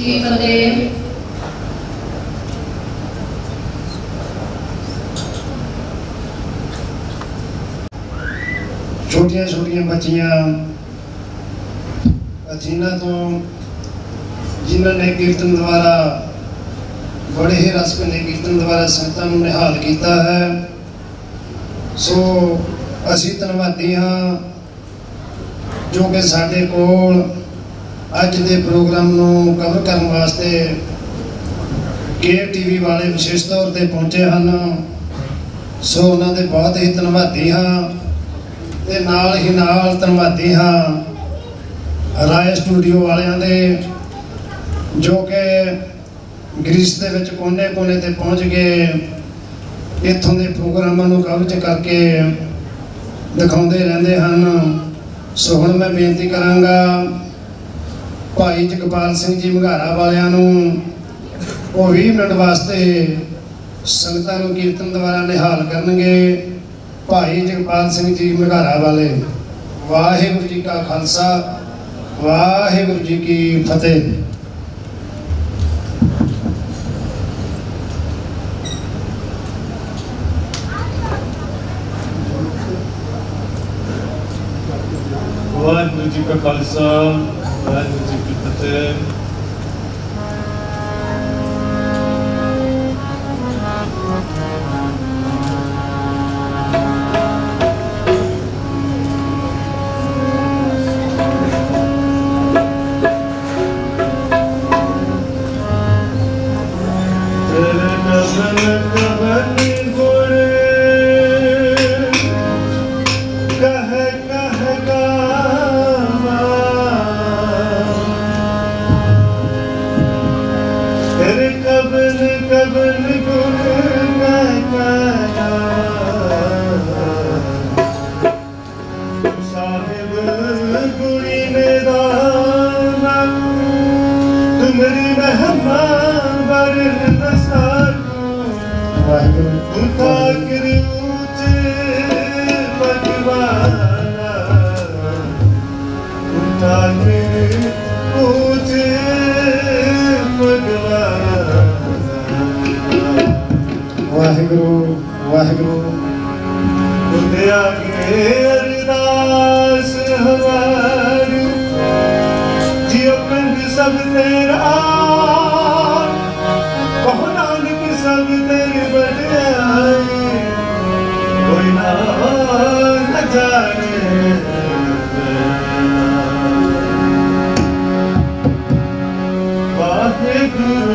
की फतेह। छोटिया छोटिया बच्चियां जिन्हों तो जिन्होंने कीर्तन द्वारा बड़े ही रस भरे कीर्तन द्वारा संगतां नूं निहाल किया है। सो असी धन्नवादी हाँ जो कि साडे कोल अज दे प्रोग्राम नूं कवर करने वास्ते KTV वाले विशेष तौर पर पहुंचे हैं। सो उन्होंने बहुत ही धन्नवादी हाँ ते नाल ही नाल धन्नवादी हाँ राय स्टूडियो वालियां दे जो कि ग्रीस दे विच कोने कोने ते पहुँच गए इत्थों के प्रोग्रामां नूं कवरेज करके दिखाउंदे रहिंदे हन। सो हुण मैं बेनती करांगा भाई जगपाल सिंह जी मघारा वालियां नूं वो 20 मिनट वास्ते संगतां नूं कीर्तन द्वारा निहाल करनगे। भाई जगपाल सिंह जी मघारा वाले। वाहिगुरू जी का खालसा वाहिगुरू जी की फतेह। वाहिगुरू जी का खालसा वाहिगुरू जी की फतेह। वाहिगुरू वाहिगुरू अरदास हमारी जियो पिंड सब तेरा कहो नानक सब तेरे बड़ाई कोई ना न जाने वाहिगुरू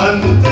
अंत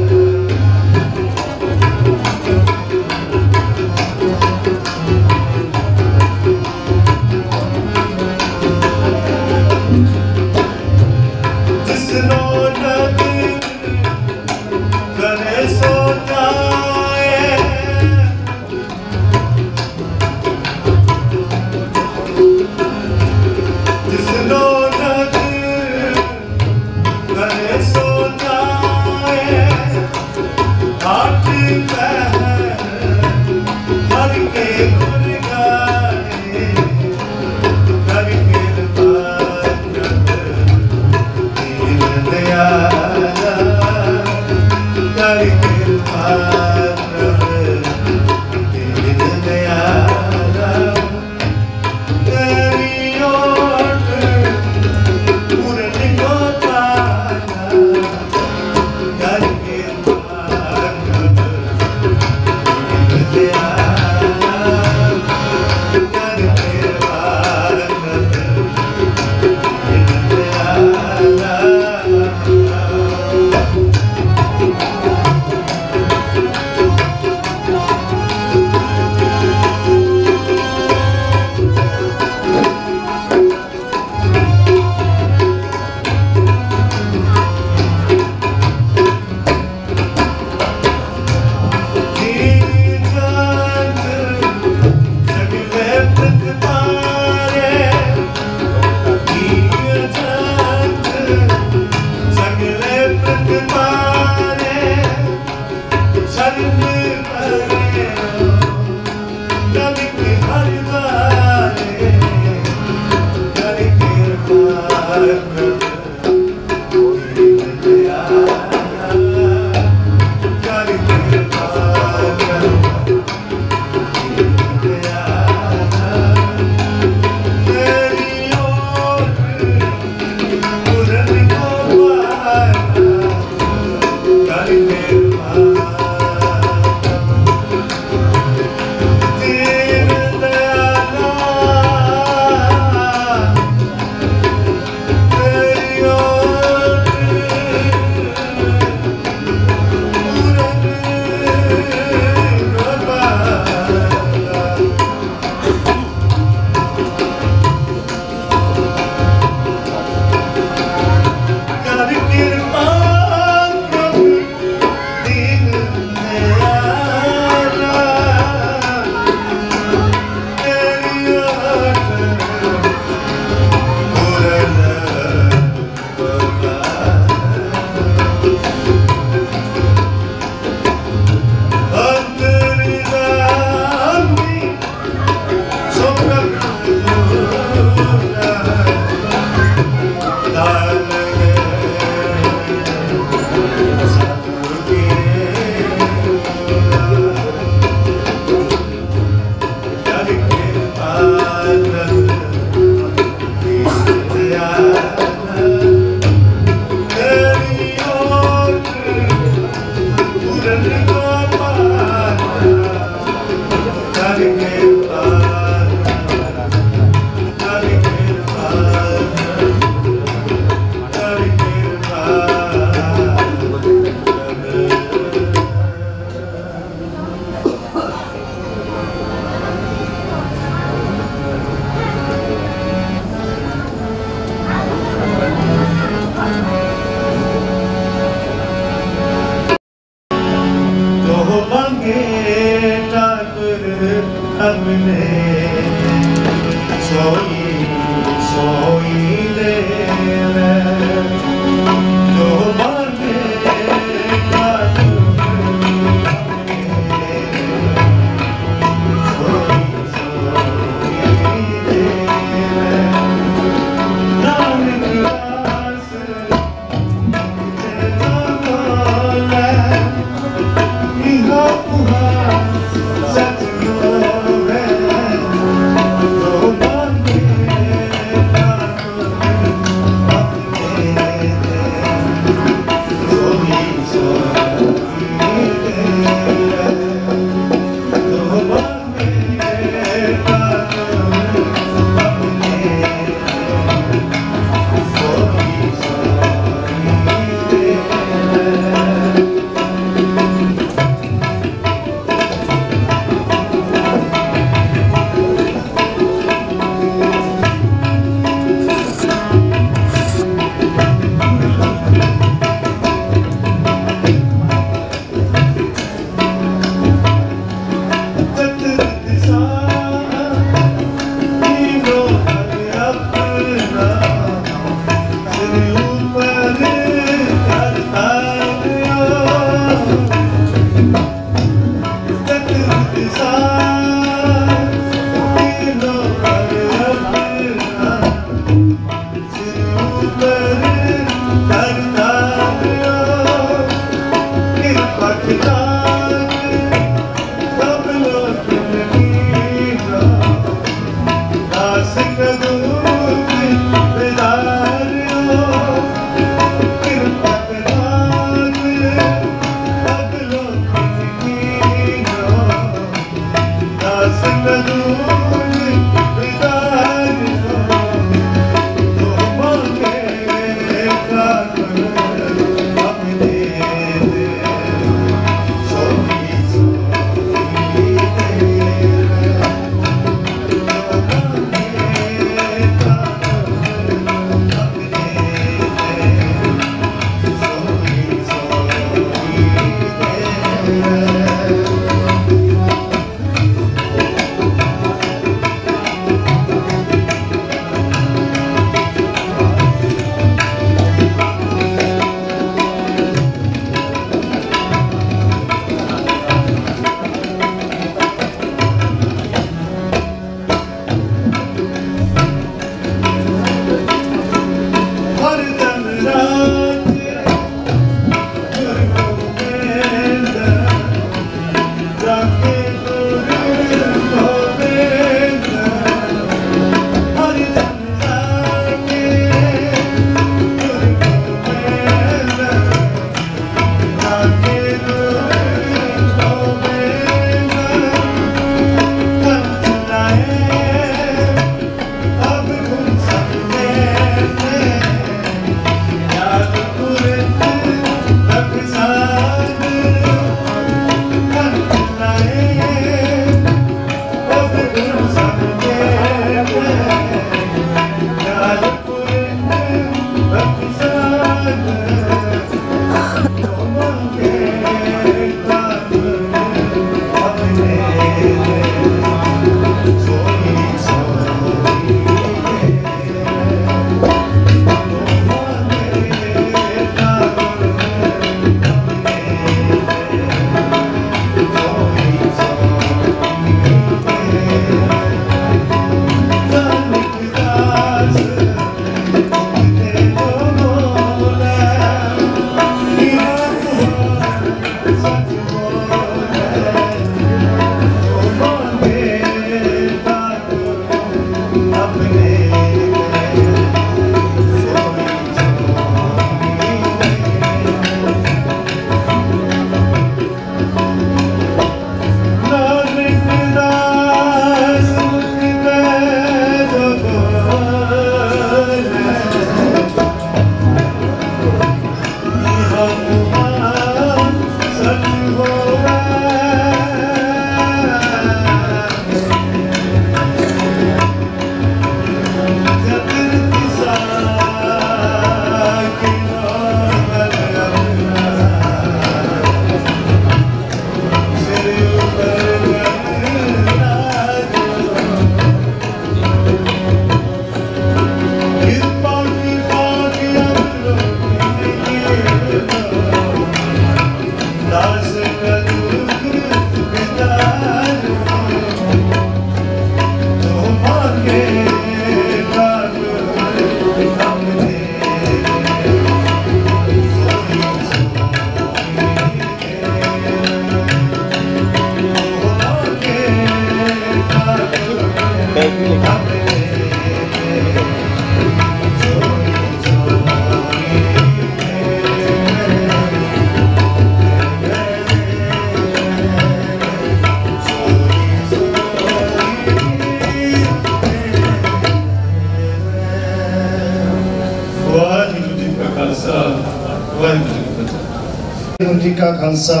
वाहिगुरू जी का खालसा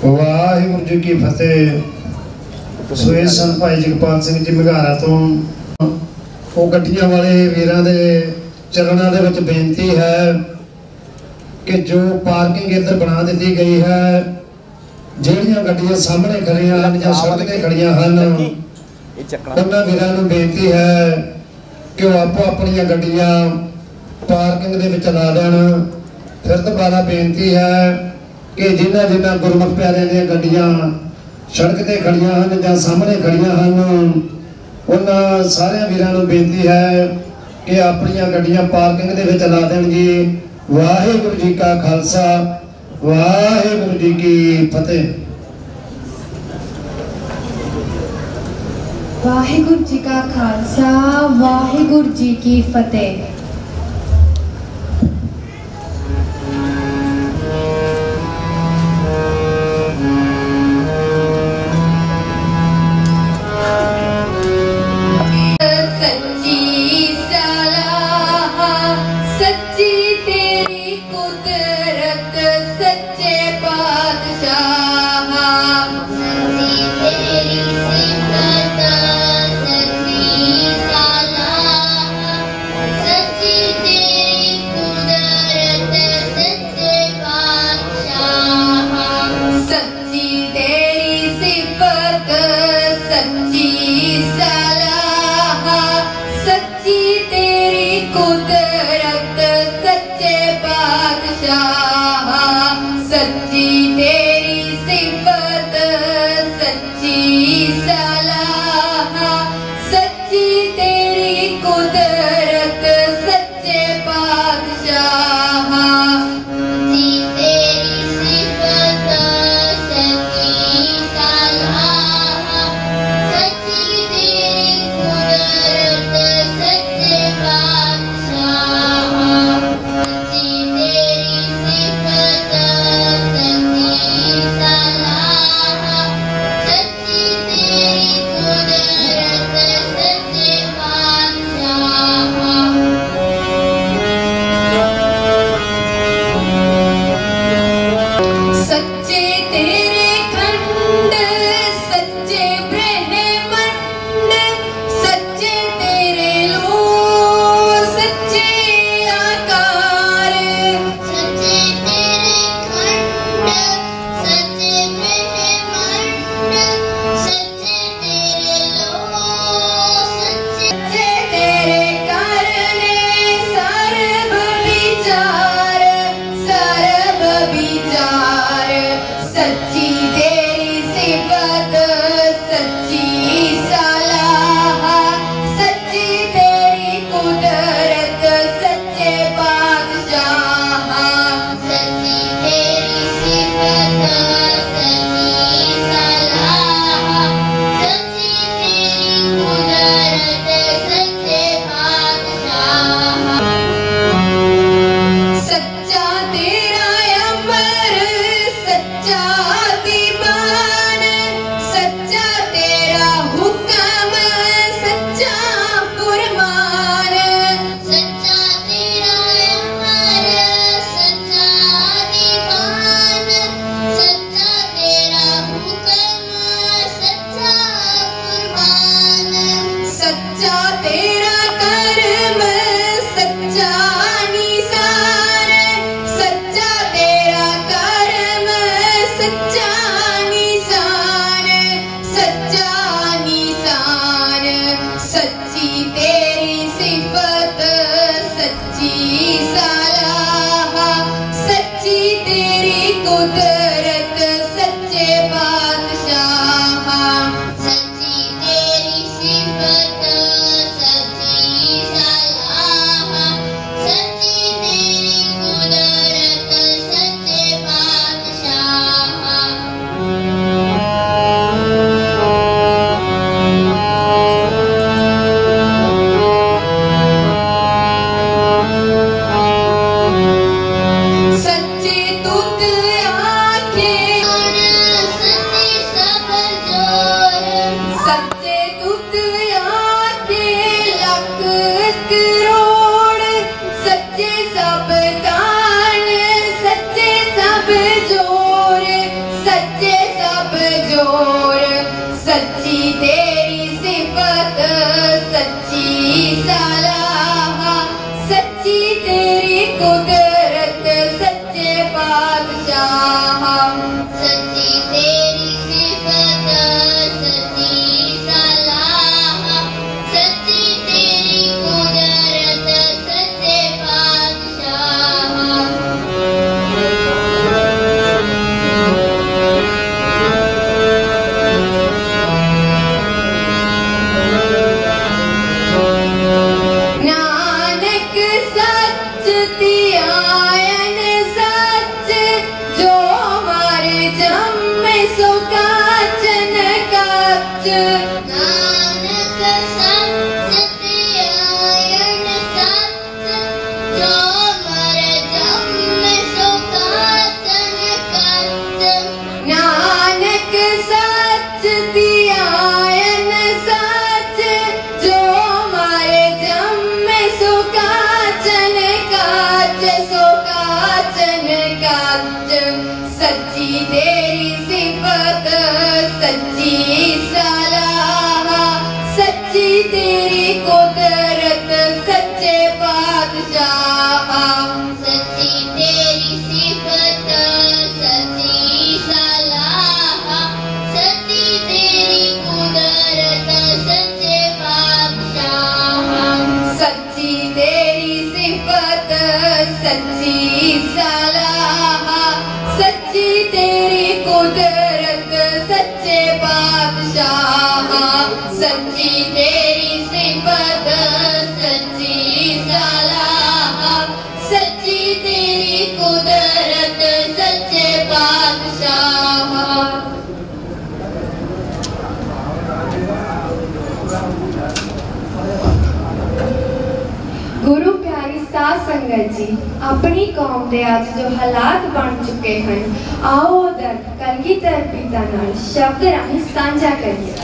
वाहिगुरू जी की फतेह। सो ये सन भाई जगपाल सिंह जी मघारा तो वो गड्डियां वाले वीरां दे चरणों दे विच बेनती है कि जो पार्किंग इधर बना दी गई है, ਜਿਹੜੀਆਂ ਗੱਡੀਆਂ सामने खड़ियां हैं ਜਾਂ सड़क ते खड़ियां हैं, उन्हां वीरां नूं बेनती है कि वो आपो अपनियां गड्डियां पार्किंग दे विच ला देण। फिर दोबारा बेनती है कि जिन्हां जिन्हां गुरमुख प्यारिਆਂ ਦੀਆਂ गड्डियां सड़क ते खड़ियां हैं ਜਾਂ सामने खड़ियां हैं, उन्हां सारे वीरां नूं बेनती है कि अपनियां गड्डियां पार्किंग दे विच ला देण जी। वाहिगुरू जी का खालसा वाहिगुरू जी की फतेह। वाहिगुरू जी का खालसा वाहिगुरू जी की फतेह। सच्ची सलाह सच्ची तेरी कुदरत सच्चे बादशाह सच्ची तेरी सिफत सच्ची सलाह सच्ची तेरी कुदरत सच्चे बादशाह। गुरु प्यारी साध संगत जी, अपनी कौम के अज जो हालात बन चुके हैं, आओ दर्द कलगीधर पिता नाल शब्द राही साझा करिए।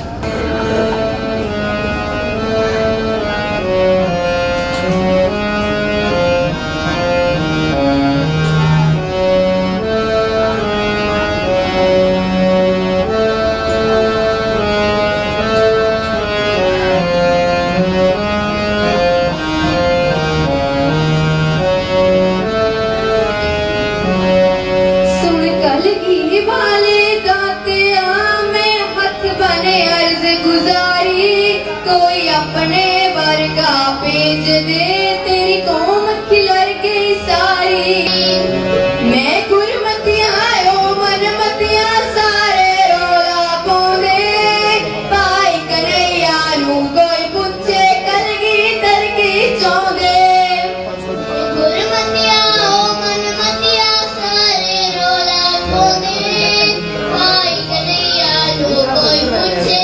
कोई अपने वर्गा भेज दे तेरी कौम खिलर गई सारी। मैं गुरमतियां ओ मनमतियां सारे रोला पाउंदे भाई कन्हैया नू कोई पुछे कलगीधर की चाहुंदे। गुरमतियां ओ मनमतियां सारे रोला पाउंदे भाई कन्हैया नू कोई पुछे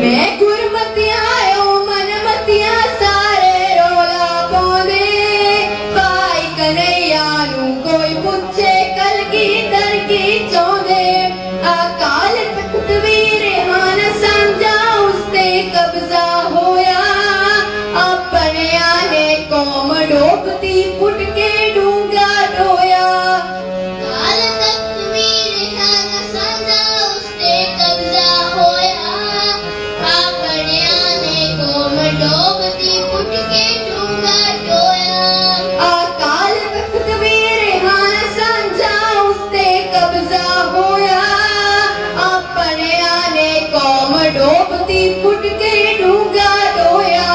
मैं गुरमतियां ओ मनमतियां सारे रोला पाउंदे भाई कन्हैया नू कोई पुछे कलगीधर की चाहुंदे। अकाल तख्त वीर हान सांझा उसते कब्जा होया अपने आने कौम डोबती पुट के डूंगा डोया। अकाल तख्त वीर हान सांझा उसते कब्जा होया डोबती पुट के डूंगा डोया। अकाल तख्त वीर हान सांझा उसते कब्जा होया अपने आने कौम डोबती पुट के डूंगा डोया।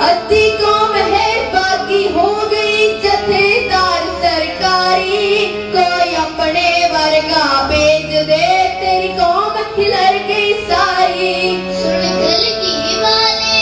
अद्धी कौम है बाकी हो गई जथेदार सरकारी कोई अपने वर्गा भेज दे तेरी कौम खिलर गई सारी। सुन कलगी वाले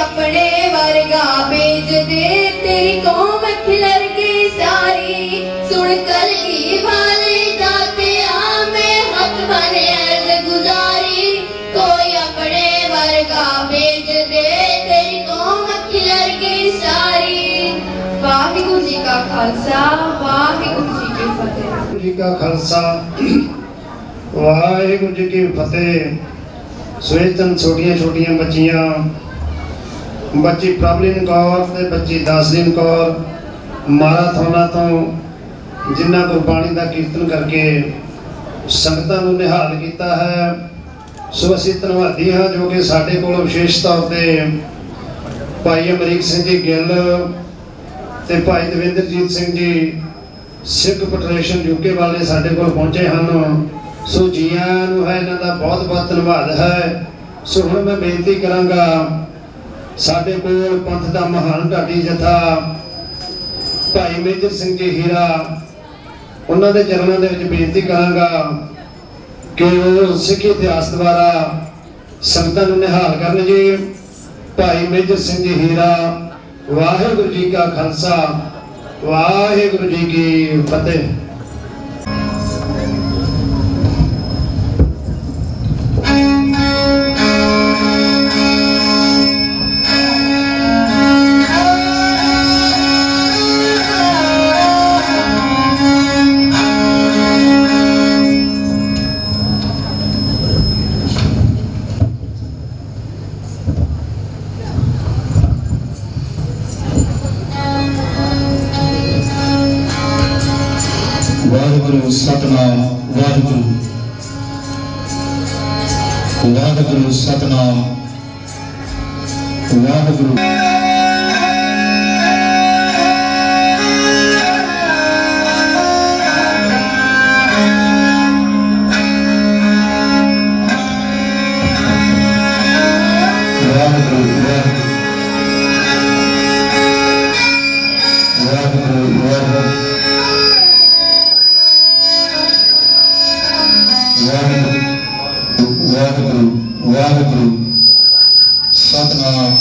अपने वर्गा भेज दे तेरी कौम खिलर गई सारी। सुन कलगी वाले दाते मैं हथ बने अर्ज गुजारी कोई अपने वर्गा भेज दे तेरी कौम खिलर गई सारी। वाहिगुरु जी का खालसा वाहिगुरु जी की फतेह। जी का खालसा वाहिगुरु जी की फतेह। स्वेतन छोटियां छोटियां बच्चियां बच्ची प्रभलिन कौर ते बच्ची दासलीन कौर माराथोना तो जिन्ना गुरबाणी का कीर्तन करके संगतां नूं निहाल किया है। सो असीं धन्नवादी हाँ जो कि साडे कोल विशेष तौर पर भाई अमरीक सिंह जी गिल ते भाई दविंदरजीत सिंह जी सिख फेडरेशन यूके वाले साडे कोल पहुंचे हैं। सो जियां नूं है इन्हां दा बहुत बहुत धन्नवाद है। सो हुण मैं बेनती करांगा साडे कोल पंथ दा महान ढाडी जथा भाई मेजर सिंह जी हीरा उन्हां दे चरणों दे विच बेनती करांगा कि वो सिख इतिहास द्वारा संगतां नूं निहाल करन जी। भाई मेजर सिंह जी हीरा वाहिगुरु जी का खालसा वाहिगुरु जी की फतेह। वाहिगुरु सतनाम वाहिगुरु वाहिगुरु सतनाम वाहिगुरू वाहिगुरू सतनाम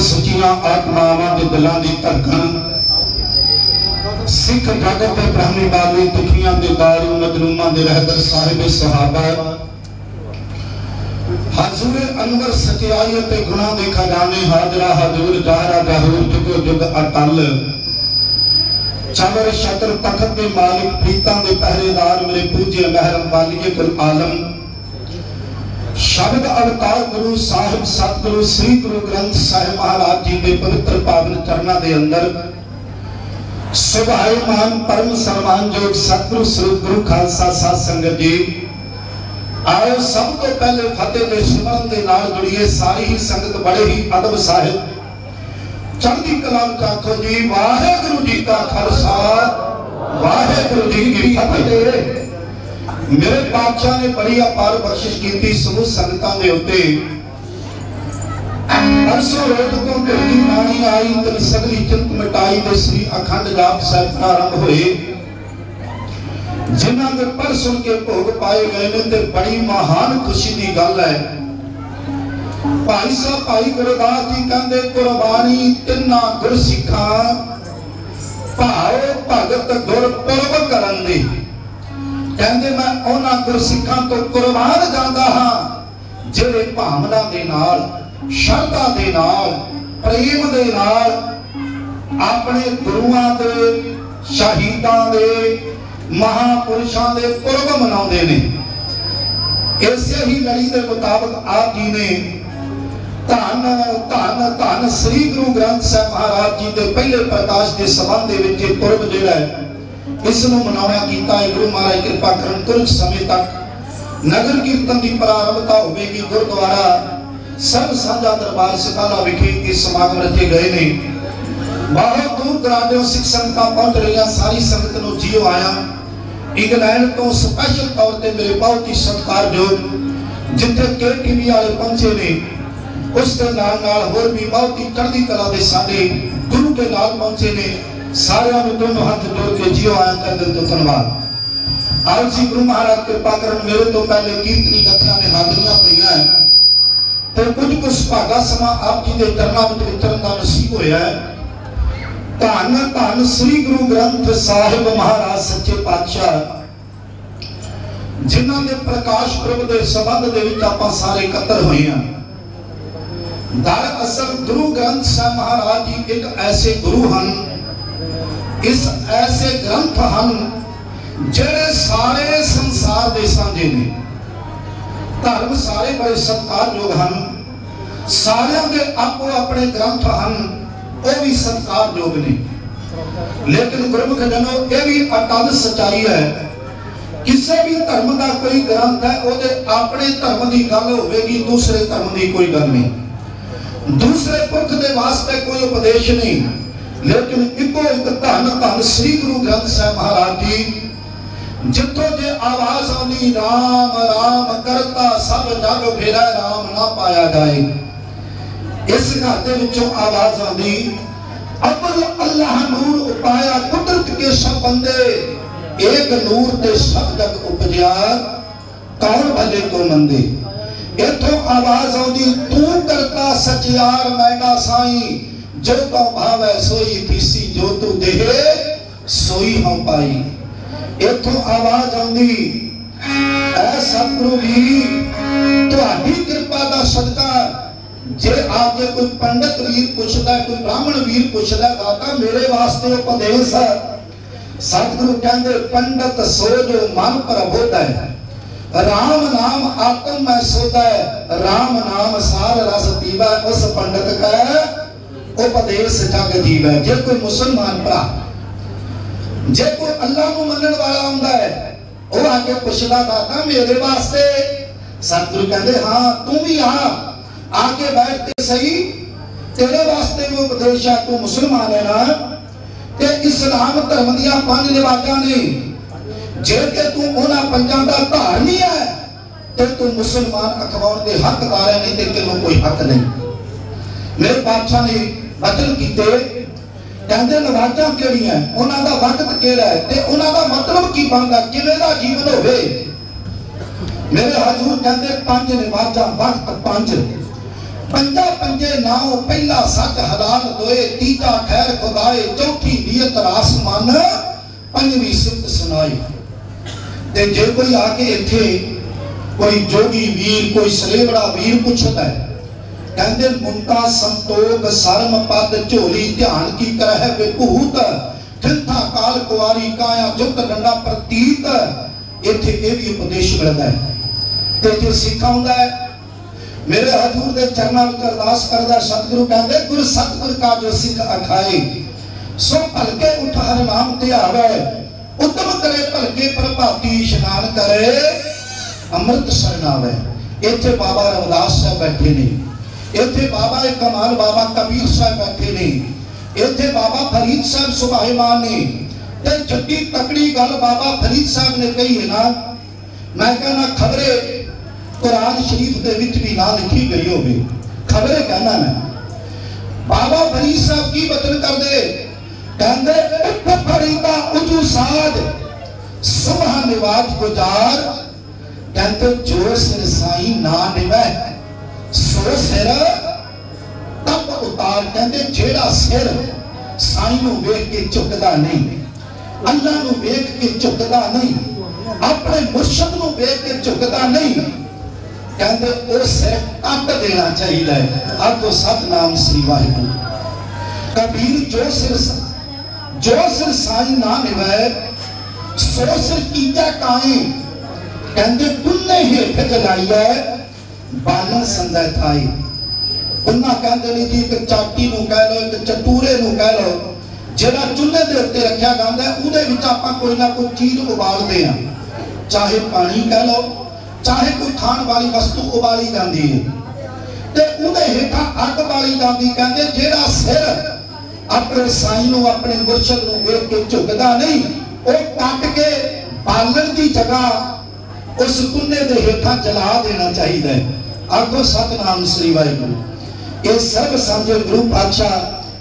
सच्चियां आत्मावां दे दिलां दी धड़कन सिख जगत दे ब्राह्मणी बाली दुखियां दे दारू मजलूमां दे रहबर साहिब सहाबा हजूर अनवर सच्चाई ते गुनाह दे खजाने हाजरा हजूर जाहरा जहूर जुगो जुग अटल चवर शतर तखत दे मालिक प्रीतां दे पहरेदार मेरे पूज्य महरम वाली कुल आलम शब्द अवतार गुरु साहिब सतगुरु श्री गुरु ग्रंथ साहिब महाराज जी के पवित्र पावन चरणों के अंदर सुभायमान परम सम्मानयोग सतगुरु स्वरूप गुरु खालसा साध संगत जी आओ सब तो पहले फतेह के सुमरन के नाल जुड़िए सारी ही संगत बड़े ही अदब साहिब चढ़ती कलाम आखो जी वाहेगुरु जी का खालसा वाहेगुरु जी की फतेह। मेरे पातशाह ने बड़ी अपार बख्शिश की समूह संगतां दे उत्ते परसों रोज तो ढोली बाणी आई ते सगली चिंत मिटाई ते श्री अखंड जाप साहिब प्रारंभ हुए जिन्हां दे पर सुन के भोग पाए गए ने ते बड़ी महान खुशी की गल है। भाई साहब भाई गुरदास जी कहंदे कुर्बानी तिन्ना गुरसिखां भाव भगत गुर पुरब करन दी कहंदे मैं उन्हां गुरसिखां तो कुर्बान जांदा हां जिहड़े भावना दे नाल श्रद्धा दे नाल प्रेम दे नाल अपने गुरुआं दे शहीदां दे महापुरुषां दे पुरब मनाउंदे ने। इसे ही लड़ी के मुताबिक आप जी ने धन धन धन श्री गुरु ग्रंथ साहिब महाराज जी के पहले प्रकाश के संबंध के पुरब जिहड़ा है इसनूं मनाउणा कीता है। गुरु महाराज कृपा करन कुछ समय तक नगर कीर्तन की प्रारंभता होगी। गुरुद्वारा सब साझा दरबार सिकाला विखे के समागम रचे गए ने। बहुत दूर दराजों सिख संगतां पहुंच रही सारी संगत नूं जीओ आया। इंग्लैंड तो स्पैशल तौर पर मेरे बहुत ही सत्कारयोग जिथे KTV वाले पहुंचे ने उसके नाल होर भी बहुत ही चढ़दी कला के साडे गुरु के नाल पहुंचे ने सारियां नूं दोनों हाथ जोड़ के जियो आया कर दे तो धन्यवाद। आओ जी गुरु महाराज कृपा करन मेरे तो पहले कीर्तनी कथा ने हाजरियां पईयां तो कुछ सुभागा समा आप जी के चरणों में विचरण का नसीब होया है। धन धन श्री गुरु ग्रंथ साहिब महाराज सच्चे पातशाह जिन्हां दे प्रकाश पुरब दे संबंध दे विच आपां सारे इकट्ठे होए हां। दरअसल गुरु ग्रंथ साहिब महाराज जी एक ऐसे गुरु हन, इस ऐसे ग्रंथ हन जेड़े सारे संसार दे सांझे ने। धर्म सारे बड़े सत्कारयोग हन, सारियां दे आपो अपने ग्रंथ हन, वो भी सत्कारयोग ने। लेकिन गुरमुख जनो ये भी अटल सच्चाई है, किसी भी धर्म का कोई ग्रंथ है वो अपने धर्म की गल होगी, दूसरे धर्म की कोई गल नहीं, दूसरे पुरख के वास्ते कोई उपदेश नहीं। लेकिन इको एक धन धन श्री गुरु ग्रंथ साहिब महाराज जी जितों जे आवाज आनी राम राम करता सब जग फेरा राम ना पाया जाए, इस घर के विचों आवाज आनी अब्बल अल्लाह नूर उपाया कुदरत के सब बंदे एक नूर ते सब जग उपजया कौन भले को मंदे। इथों आवाज आउंदी तू करता सचियार मैना साई जो तो भावे सोई तीसी जो तू देहे सोई हम पाई। इथों आवाज आउंदी ऐ सतगुरु भी तुहाडी कृपा दा सदका जे आपके कोई पंडित वीर पूछता है, कोई ब्राह्मण वीर पूछता है दाता मेरे वास्ते उपदेश है। सतगुरु कहते पंडित सो जो मन प्रबोध है, राम नाम आत्म में सोता है, राम नाम सार रस पीवा, उस पंडित का उपदेश जग जीव है। जे कोई मुसलमान भरा जे कोई अल्लाह को मनन वाला हुंदा है वो आके पुछदा दाता मेरे वास्ते, सतगुरु कहते हाँ तू भी आ आके बैठ के सही, तेरे वास्ते भी उपदेश है, तू मुसलमान है ना ते इस्लाम धर्म दियां 5 लिवाजा ने, जे के तू उन्हां 5 दा धारनी है ते तू मुसलमान अखवाउण दे हकदार है, नहीं ते किलो कोई हक नहीं। मेरे बादशाह ने वचन कीते कहंदे लिवाजा किहड़ियां उन्हां दा वक्त किहड़ा है ते उन्हां दा मतलब की बनदा किवें दा जीवन होवे। मेरे हजूर कहंदे 5 लिवाजा वक्त 5 पंजा पंजे नाओ, पहला सच हलाल दोए, तीजा खैर खुदाए, चौथी नियत आसमान, पंजवी सिफत सुनाई। ते जे कोई आके इथे कोई जोगी वीर कोई सलेवड़ा वीर पूछता है कहंदे मुंता संतोख सरम पद झोली ध्यान की करह विभूत, थिंथा काल कुआरी काया जुक्त डंडा प्रतीत, इथे ये भी उपदेश मिलता है। ते जे सिखा हुंदा है मेरे हजूर दे चरणों में अरदास करदा सतगुरु कहंदे गुरु सतगुर का जो सिख अखाए सो भलके उठ हर नाम ते आवे, उद्यम करे भलके प्रभाती इशनान करे अमृत शरणावे। इथे बाबा रविदास साहब बैठे ने, इथे बाबा कमाल बाबा कबीर साहब बैठे ने, इथे बाबा फरीद साहब सुभाईमान ने। ते जड्डी तकड़ी गल बाबा फरीद साहब ने कही है ना, मैं कहना खबरे कुरान शरीफ के विच भी ना लिखी गई होगी, खबरे कहना मैं। बाबा फरीद साहब की वचन कर दे कहंदे उठ फरीदा उजू साज सुबह निवाज गुजार, कहंदे जो सिर साई ना निवै सो सिर तब उतार। कहंदे जेड़ा सिर साई नूं वेख के झुकदा नहीं, अल्लाह नूं वेख के झुकदा नहीं, अपने मुर्शद नूं वेख के झुकदा नहीं, कहंदे ओ सिर कट देना चाहिए। अब तो सतनाम श्री वाहिगुरू। कबीर जो सिर साई ना निवै सो सिर कीजा काए, कहंदे कुन्ने हेठ जगाईए बालन संदै थाई। उन्ना कहंदे ने जी एक चाटी नूं कह लो, एक चटूरे नूं कह लो, जेड़ा चुल्हे दे उत्ते रखिया जांदा उहदे विच आपां कोई ना कोई चीज उबालदे आ, चाहे पानी कह लो चाहे कोई खाण वाली वस्तु उबाली जाती है, ते उहदे हेठा अग बाली जाती। कहंदे जेड़ा सिर अपने साईं नूं अपने मुर्शद नूं वेख के झुकदा नहीं, वो कट के पालन की जगह उस कुन्ने के हेठा जला देना चाहिए। आखो सतनाम श्री वाहिगुरू। ये सर्व सांझे गुरु पातशाह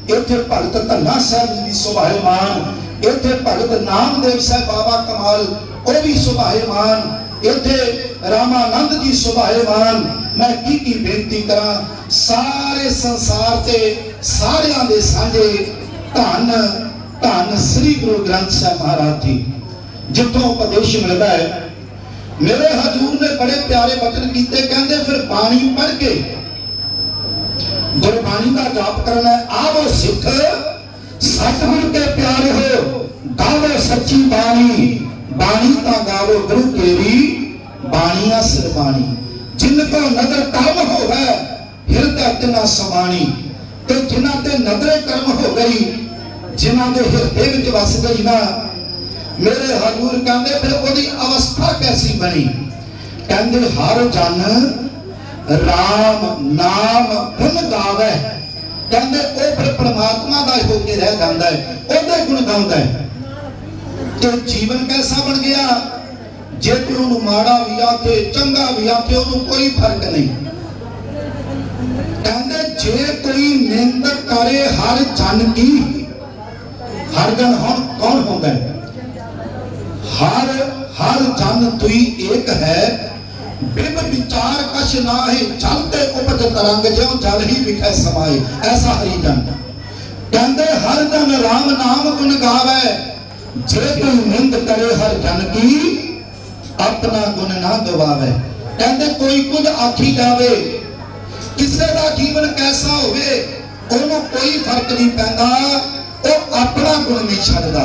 इत्थे भगत धन्ना साहब जी सुभाएमान, इत्थे भगत नामदेव साहब बाबा कमाल वो भी सुभाएमान, इत्थे रामानंद जी सुभाएमान। मैं की बेनती करा, सारे संसार से सारियां दे सांझे धन धन श्री गुरु ग्रंथ साहब महाराज जी जिथों उपदेश मिलता है। मेरे हजूर ने बड़े प्यारे वचन कीते, कहते फिर बाणी पढ़ के गुरबाणी का जाप करना है। आवो सिख सतगुरु के प्यारे हो, गावो सच्ची बाणी, बाणी ता गावो गुरु केरी, बाणिया सिरबाणी। जिनको नदर कर्म हो गए हृदय तिना समाणी, तो जिन्हां ते नदरे कर्म हो गई, जिन्हां दे हृदय विच वस गई ना, मेरे हजूर कहते फिर ओदी अवस्था कैसी बनी। कहते हर जन राम नाम गुण गावे, कहते ओ फिर परमात्मा दा होके रह जांदा है, ओदे गुण गाउंदा है। तो जीवन कैसा बन गया, जे कोई उन्हें माड़ा भी आखे चंगा भी आखे उन्हें कोई फर्क नहीं। कहते जे कोई निंद करे हर जन की, हर जन हम कौन होगा, हर हर जन तुई एक है, बिन विचार कछ ना है, चलते उपज तरंग जो जल ही बिखे समाए, ऐसा हरि जन। कहते हर जन राम नाम गुण गावे, जे कोई निंद करे हर जन की, अपना गुण ना गवावे। कहते कोई कुछ आखी जावे, किसी का जीवन कैसा होवे ओनू कोई फर्क नहीं पैंदा, वो अपना गुण नहीं छड्डदा।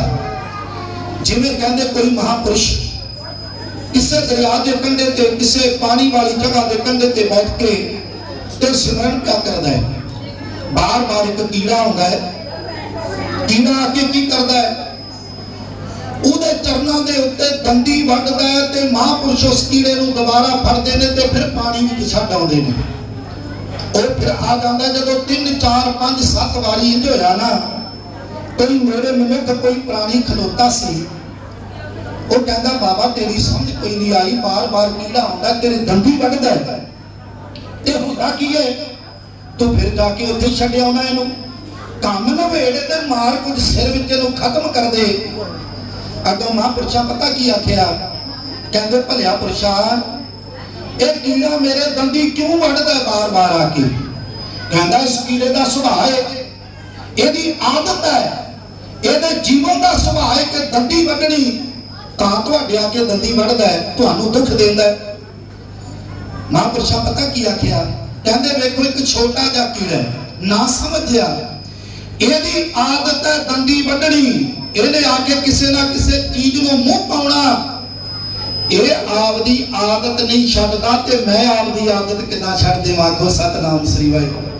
जिवें कहते कोई महापुरुष किसी दरिया के कंढे ते किसी पानी वाली जगह के कंढे ते बैठ के ते सिमरन क्या करता है, बार बार एक कीड़ा आता है, कीड़ा आके की करता है, उहदे चरणों के उत्ते दंदी वड्डदा है ते महापुरुष उस कीड़े नूं दोबारा फड़दे ने ते फिर पानी विच छड्ड आउंदे ने। और फिर आ जाता है जदों 3 4 5 7 वारी इंज होया ना, कोई मेरे मनुख कोई प्राणी खलोता सी, वो कहता बाबा तेरी समझ कोई नहीं आई, बार बार कीड़ा आउंदा तेरे दंदी वड्डदा है, ते हुंदा की है, तो फिर जाके उत्थे छड्ड आउणा इहनूं, काम नवेड़ ते मार कुछ सिर विच इहनूं खत्म कर दे। अगों महापुरुषा पता की आख्या, कहते भलिया पुरुषा ये कीड़ा मेरे दंदी क्यों वड्डदा बार बार आके। कहता इस कीड़े का सुभाव है, यदि आदत है, ये जीवन का सुभाव है कि दंदी वड्डनी, तां तुहाडे आके दंदी वड्डदा है, तुहानूं दुख देंदा है। महापुरुषा पता की आख्या, कहते वेखो एक छोटा जिहा कीड़ा ना समझिया, यदि आदत है दंदी वड्डनी, इहने आके किसी ना किसी चीज नूं मुंह पाउणा, ये आपदी आदत नहीं छड्डदा ते मैं आपदी आदत किदां छड्ड देवां। आखो सतनाम श्री वाहिगुरू।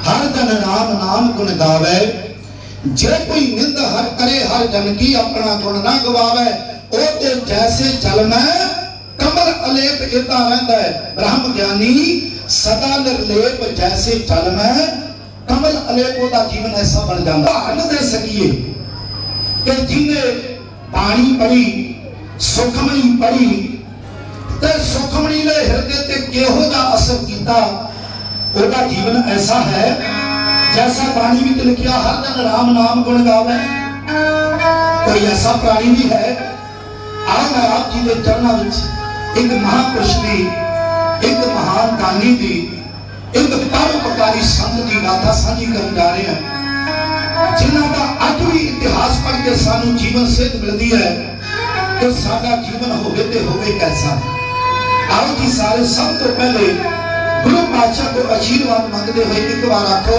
हर जन राम नाम गुण गावे, जे कोई निंद हर करे हर जन की, अपना गुण ना गवावे। ओ ते जैसे जल में कमल अलेप इदा रहंदा है, ब्रह्म ज्ञानी सदा निर्लेप, जैसे जल में कमल अलेप ओदा जीवन ऐसा बन जाता। हन दे सकिए कि जिने पानी पढ़ी सुखमणी पढ़ी ते सुखमणी ने हृदय ते किहो दा असर कीता, ओदा जीवन ऐसा है जैसा बाणी में लिखिया हर जन राम नाम गुण गावे। कोई ऐसा प्राणी भी है, आओ मैं आप जी के चरणों में एक महापुरुष की, एक महान दानी की, एक परोपकारी संत की गाथा साझी करने जा रहे हैं, जिन्हों का अज भी इतिहास पढ़ के सानू जीवन सिद्ध मिलती है कि साडा जीवन होवे ते होवे कैसा। आओ जी सारे सब तो पहले गुरु पातशाह को आशीर्वाद मांगते हुए एक बार आखो,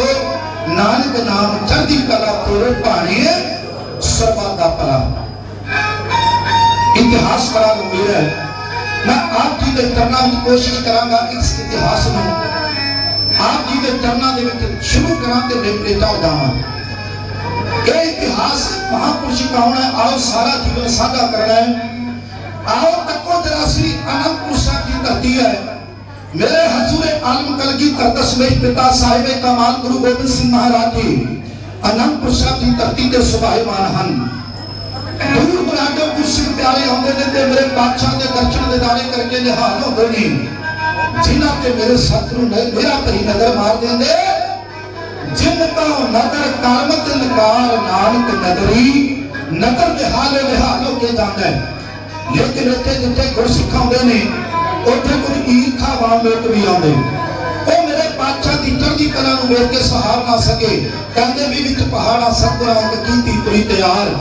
नानक नाम चढ़दी कला तोरे भाणे सर्वा दा भला। इतिहास बड़ा गंभीर है, मैं आप जी के चरणों में कोशिश करांगा इस इतिहास में आप जी के चरणों में शुरू करा ते लेटा हो जावां। ये इतिहास महापुरुष कौन है, आओ सारा जीवन साझा करना है। आओ तको तेरा श्री अनंतपुर साहब की धरती है, मेरे हजूर आलम कल की दशमेश पिता साहिब कमाल गुरु गोबिंद सिंह महाराज जी अनंतपुर साहब की धरती के सुभाएमान हन। दूर बराडो गुरसिख प्यारे आते ने ते मेरे बादशाह के दर्शन दीदारे करके निहाल होते नहीं जिन्हां ते मेरे सतरू ने मेरा भरी नजर मार देंदे जिनका नजर कामत नकार नानक नदरी नजर निहाल होके जाता है। लेकिन इतने जिथे गुरसिख आते ने उत्थे कुछ ईर्खा वाल लोग भी आते वो मेरे बादशाह की चढ़ती कला वेख के सहार ना सके कहते भी विच पहाड़ा सतरा एक कीती पुरी तैयार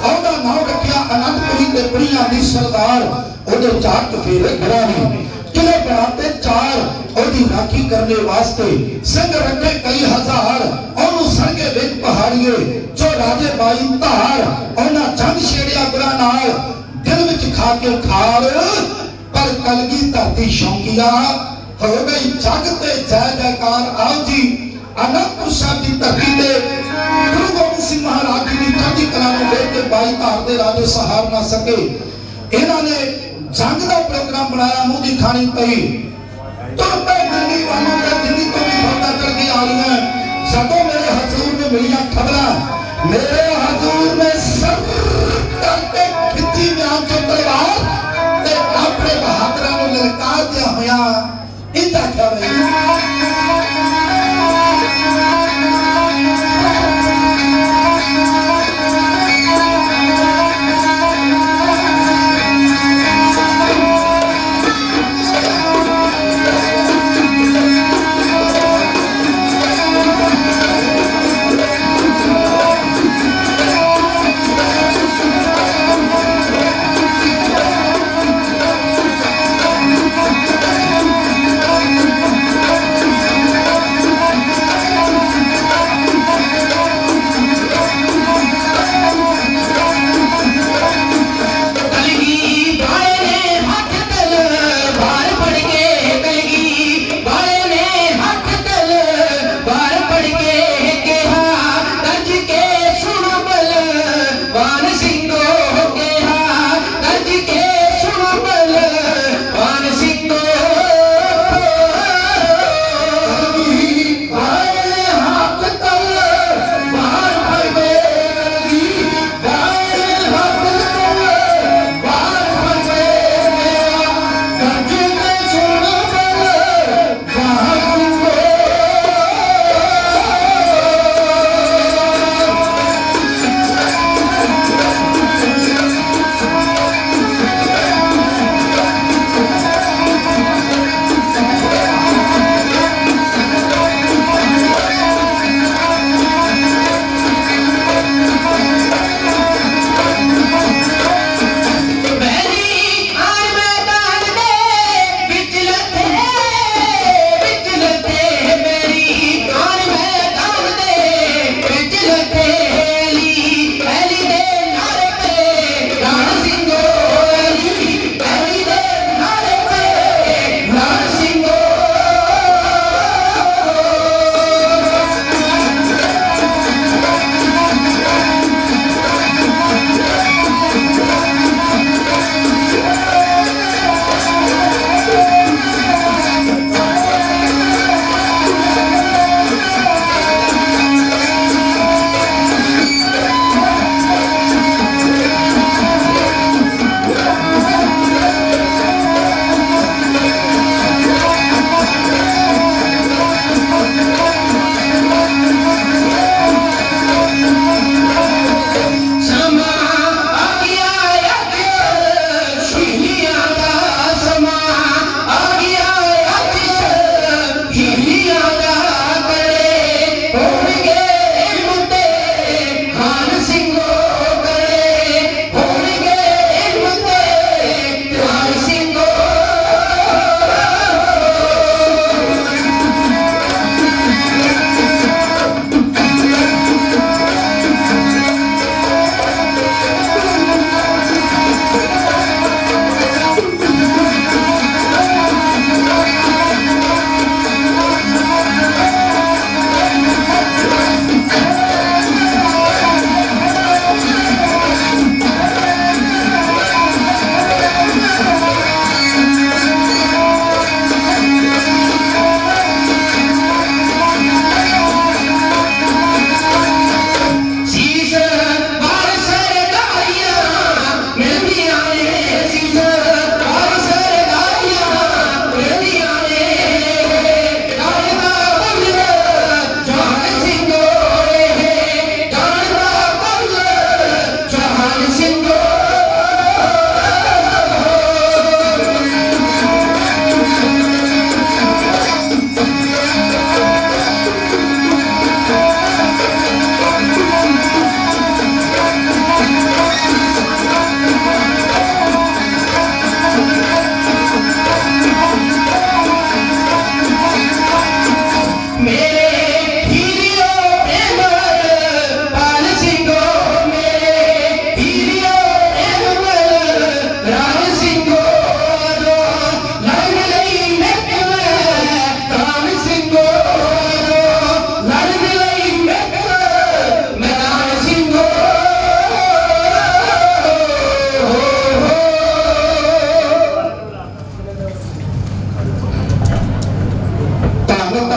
ਉਹਦਾ ਨਾਮ ਰੱਖਿਆ ਅਨੰਦਪੁਰੀ ਤੇ ਪ੍ਰਿਆ ਦੀ ਸਰਦਾਰ ਉਹਦੇ ਚਾਰ ਚਫੇਰੇ ਘਰਾਂ ਨੇ ਕਿਲੇ ਬਣਾਤੇ ਚਾਰ ਉਹਦੀ ਰਾਖੀ ਕਰਨੇ ਵਾਸਤੇ ਸਿੰਘ ਰੱਖੇ ਕਈ ਹਜ਼ਾਰ ਉਹਨੂੰ ਸੰਗੇ ਵਿੱਚ ਪਹਾੜੀਏ ਜੋ ਰਾਜੇ ਬਾਈ ਧਾਰ ਉਹਨਾਂ ਜੰਗ ਛੇੜਿਆ ਗੁਰਾਂ ਨਾਲ ਦਿਲ ਵਿੱਚ ਖਾ ਕੇ ਖਾਰ ਪਰ ਕਲਗੀ ਧਰਤੀ ਸ਼ੌਂਕੀਆ ਹੋ ਗਈ ਜਗ ਤੇ ਜੈ ਜੈਕਾਰ ਆਓ ਜੀ अनंदपुर साहब की धरती से गुरु गोबिंद सिंह महाराज जी की चढ़ती कला देख के बाई धार के राजे सहार ना सके इन्होंने जंग का प्रोग्राम बनाया मुंह की खानी पई तुर पे दिल्ली वालों ने दिल्ली तो भी फौजा चढ़ के आ रही हैं जदों मेरे हजूर ने मिलिया खबर मेरे हजूर ने सर करके खिंची म्यान जो तलवार ते अपने बहादुरां नूं ललकार दिया होया इंदा क्या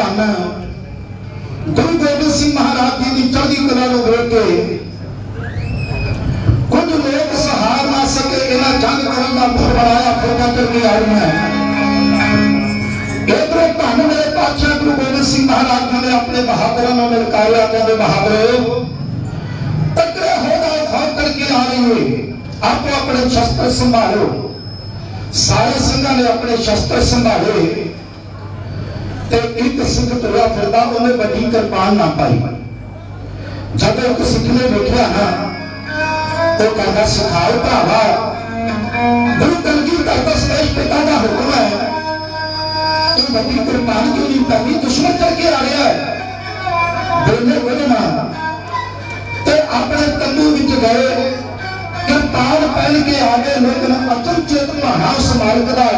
ਧੰਨ गुरु गोबिंद सिंह महाराज जी की चढ़ती कला को देख के कुछ लोग सहार ना सके इन्हें जंग करने का मुंह बनाया फिर करके आई है। इधर धन मेरे पातशाह गुरु गोबिंद सिंह महाराज जी ने अपने बहादुरों में ललकाया, कहते बहादुर तगड़े हो गए, फौज करके आ रही है, आपको अपने शस्त्र संभालो। सारे सिंह ने अपने शस्त्र संभाले ते एक सिंह तुरा फिरदा उन्हें बड़ी कृपान ना पाई। जब एक सिंह ने देखा ना तो कहता सिखाओ भरावा, गुरु कलगीधर का श्रेष्ठ पिता का हुक्म है, तू बड़ी कृपान क्यों नहीं करनी, दुश्मन करके आ रहा है। बोले बोले ना ते अपने तंबू विच गए, कृपान पहन के आ गए। लेकिन अचनचेत भाना उस मालिक का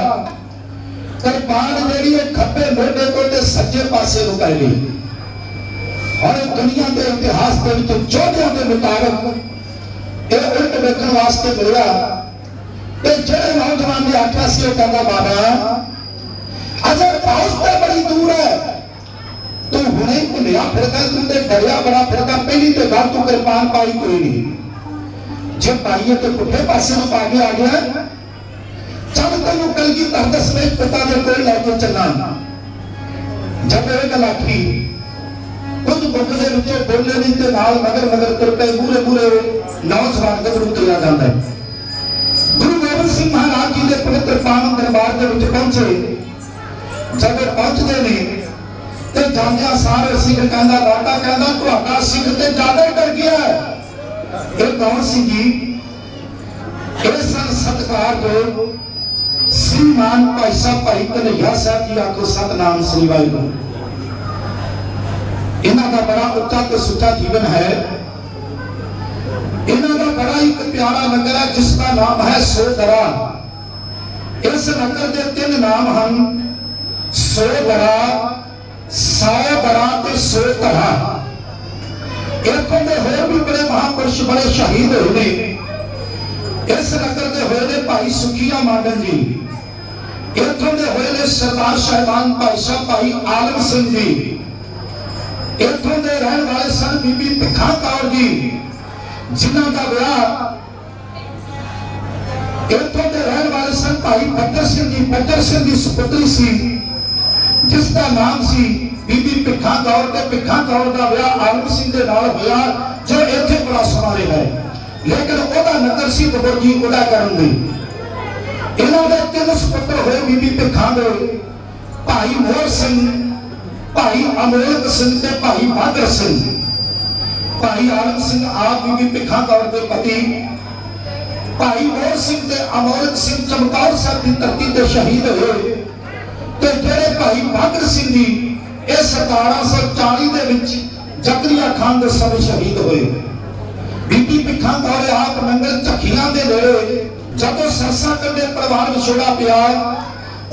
कृपान जी खब्बे मोढे को सज्जे पासे को पै गई। और दुनिया के इतिहास के चौधों के मुताबिक यह उल्ट देखने वास्ते मिला कि जेड़े नौजवान ने आख्या से कहता बाबा अगर पाउस तो बड़ी दूर है, तू हुणे भुलिया फिरदा, तू तो डरिया बड़ा फिरदा, पहली तो गल तू कृपान पाई कोई नहीं, जो पाइए तो पुठे पासे में पा के आ गया। जब तेन कलगीधर दे श्रेष्ठ पिता के कोल लेके चलना, जब यह गल आखी कुछ बुकले बोले नहीं तो नाल मगर मगर कर पे पूरे पूरे नौजवान गबरू तुरिया जाता है। गुरु गोबिंद सिंह महाराज जी के पवित्र पावन दरबार के पहुंचे। जब पहुंचते नहीं तो जांदिया सारे सिंह कहता लाटा कहता तुहाडा सिंह ते ज्यादा कर गया। ये कौन सी जी? इस सत्कार को श्रीमान भाई साहब भाई कन्हैया साहब जी आखो सतनाम श्री वाहिगुरू। इन्हां दा बड़ा उच्चा ते सुच्चा जीवन है। इन्हां दा बड़ा एक प्यारा नगर है जिसका नाम है सोदरा। इस नगर के 3 नाम हैं, सोदरा, सौदरा ते सोधरा। इत्थों के होर भी बड़े महापुरुष बड़े शहीद हुए। इस नगर के हुए ने भाई सुखिया मांडन जी, इत्थों के हुए ने सरदार साहिबान भाई साहब भाई आलम सिंह जी, इत्थों के रहने वाले सन बीबी भिखा कौर जी जिन्हों का विआह, इत्थों के रहने वाले सन भाई बद्दर सिंह जी, बद्दर सिंह की सुपुत्री सी जिसका नाम सी बीबी भिखा कौर, के भिखा कौर का विआह आलम सिंह के नाल होया जो इत्थे बड़ा सुनारे है। लेकिन ओदा नगर सी बबरजी ओदा करन दी। इन्हां दे 3 सुपुत्र होए बीबी भिखा दे, भाई मोहर सिंह, भाई अमोलक सिंह ते भाई बहादुर सिंह। भाई आलम सिंह आप बीबी भिखा कौर के पति, भाई मोहर सिंह ते अमोलक सिंह चमकौर साहब की धरती ते शहीद हुए। ते जेड़े भाई बहादुर सिंह जी इस 1740 दे विच जकरिया खान दे समय शहीद हुए। बीबी भिखा कौर आप नंगल झखियां दे नेड़े जदों सरसा कंडे परिवार विछोड़ा पिया,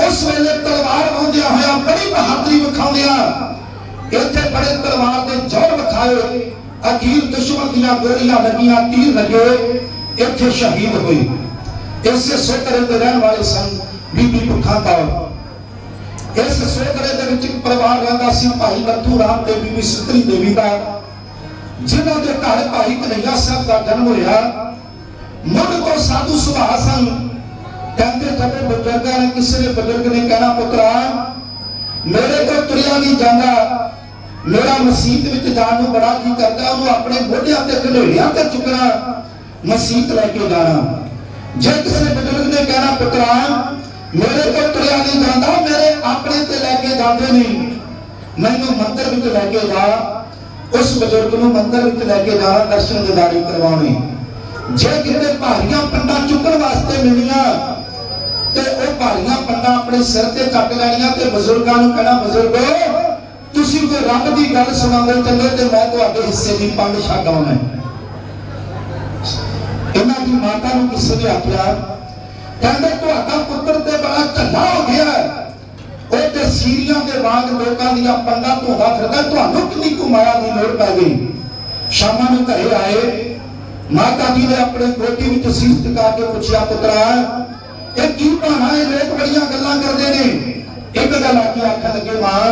उस वेले तलवार आउंदिया होया बड़ी बहादुरी विखाउंदिया इत्थे बड़े तलवार दे जोर विखाए, अखीर दुश्मन दियां गोलियां लगियां, तीर लगे, इत्थे शहीद हुई। इस सोदरे दे रहने वाले सन बीबी भिखा कौर। इस सोदरे दे विच परिवार रहंदा सी भाई नथू राम ते बीबी सुंदरी देवी का, जिन्हों के घर भाई कन्हैया साहब का जन्म होया। मुढ़ को साधु सुभाष सन। कहते जब बुजुर्गों ने किसी ने बुजुर्ग ने कहना पुत्रा मेरे को तुरिया नहीं जाता, मेरा मसीत विच जाण नूं बड़ा जी करता, उन्होंने अपने मोढियां ते घनेड़ियां ते चुकना, मसीत लेके जाना। जे किसी बुजुर्ग ने कहना पुत्रा मेरे को तुरिया नहीं जाता, मेरे अपने ते लेके जाते नहीं, मैनूं मंदिर विच लेके जा। उस बुजुर्ग को मंदिर में लेके जाना, दर्शन दीदारी करवाने। जे किते भारियां पंडा चुकन वास्ते मिलियां ते ओ भारियां पंडा अपने सिर ते चक लैणियां ते बुजुर्गां नूं कहना बुजुर्गो तुसीं कोई रब दी गल सुणाओ चंगे ते मैं तुहाडे हिस्से दी पंड छड्ड आउणा। इन्हां दी माता नूं किसी ने आख्या कहंदे तुहाडा पुत्तर ते बड़ा झल्ला हो गया, ओ ते सीरियां दे वांग लोकां दी पंडा धोंदा फिरदा, तुहानूं किन्नी कुछ माया दी लोड़ पै गई। शामां नूं घरे आए, माता जी ने अपने गोदी विच सीस टिका के पूछया पुत्रा ये की भाना है, लोग बड़ियां गल्लां करदे ने। एक गल आखी आखन लगे मां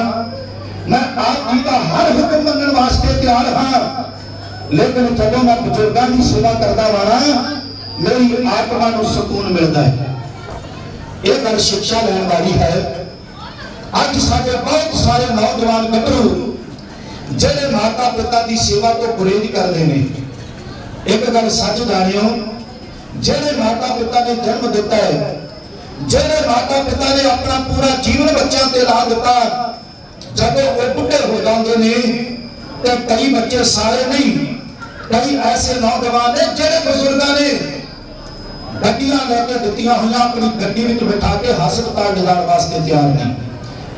मैं आप जी का हर हुक्म मनने वास्ते तैयार हाँ, लेकिन जब मैं बुजुर्गों की सेवा करता वाला मेरी आत्मा को सुकून मिलता है। ये गल शिक्षा लैन वाली है। अज साडे बहुत सारे नौजवान गभरू जिहड़े माता पिता की सेवा तो गुरेज करते हैं। एक गल सच जानियो, जिहड़े माता पिता ने जन्म दिता है, जिहड़े माता पिता ने अपना पूरा जीवन बच्चों ते ला दिता, जब वो बुढ़े हो जाते हैं तो कई बच्चे सारे नहीं, कई ऐसे नौजवान ने जिहड़े बुजुर्गों ने गड्डियां लेके दित्तियां हुई अपनी गड्डी में बिठा के हस्पताल ले जाने वास्ते तैयार नहीं।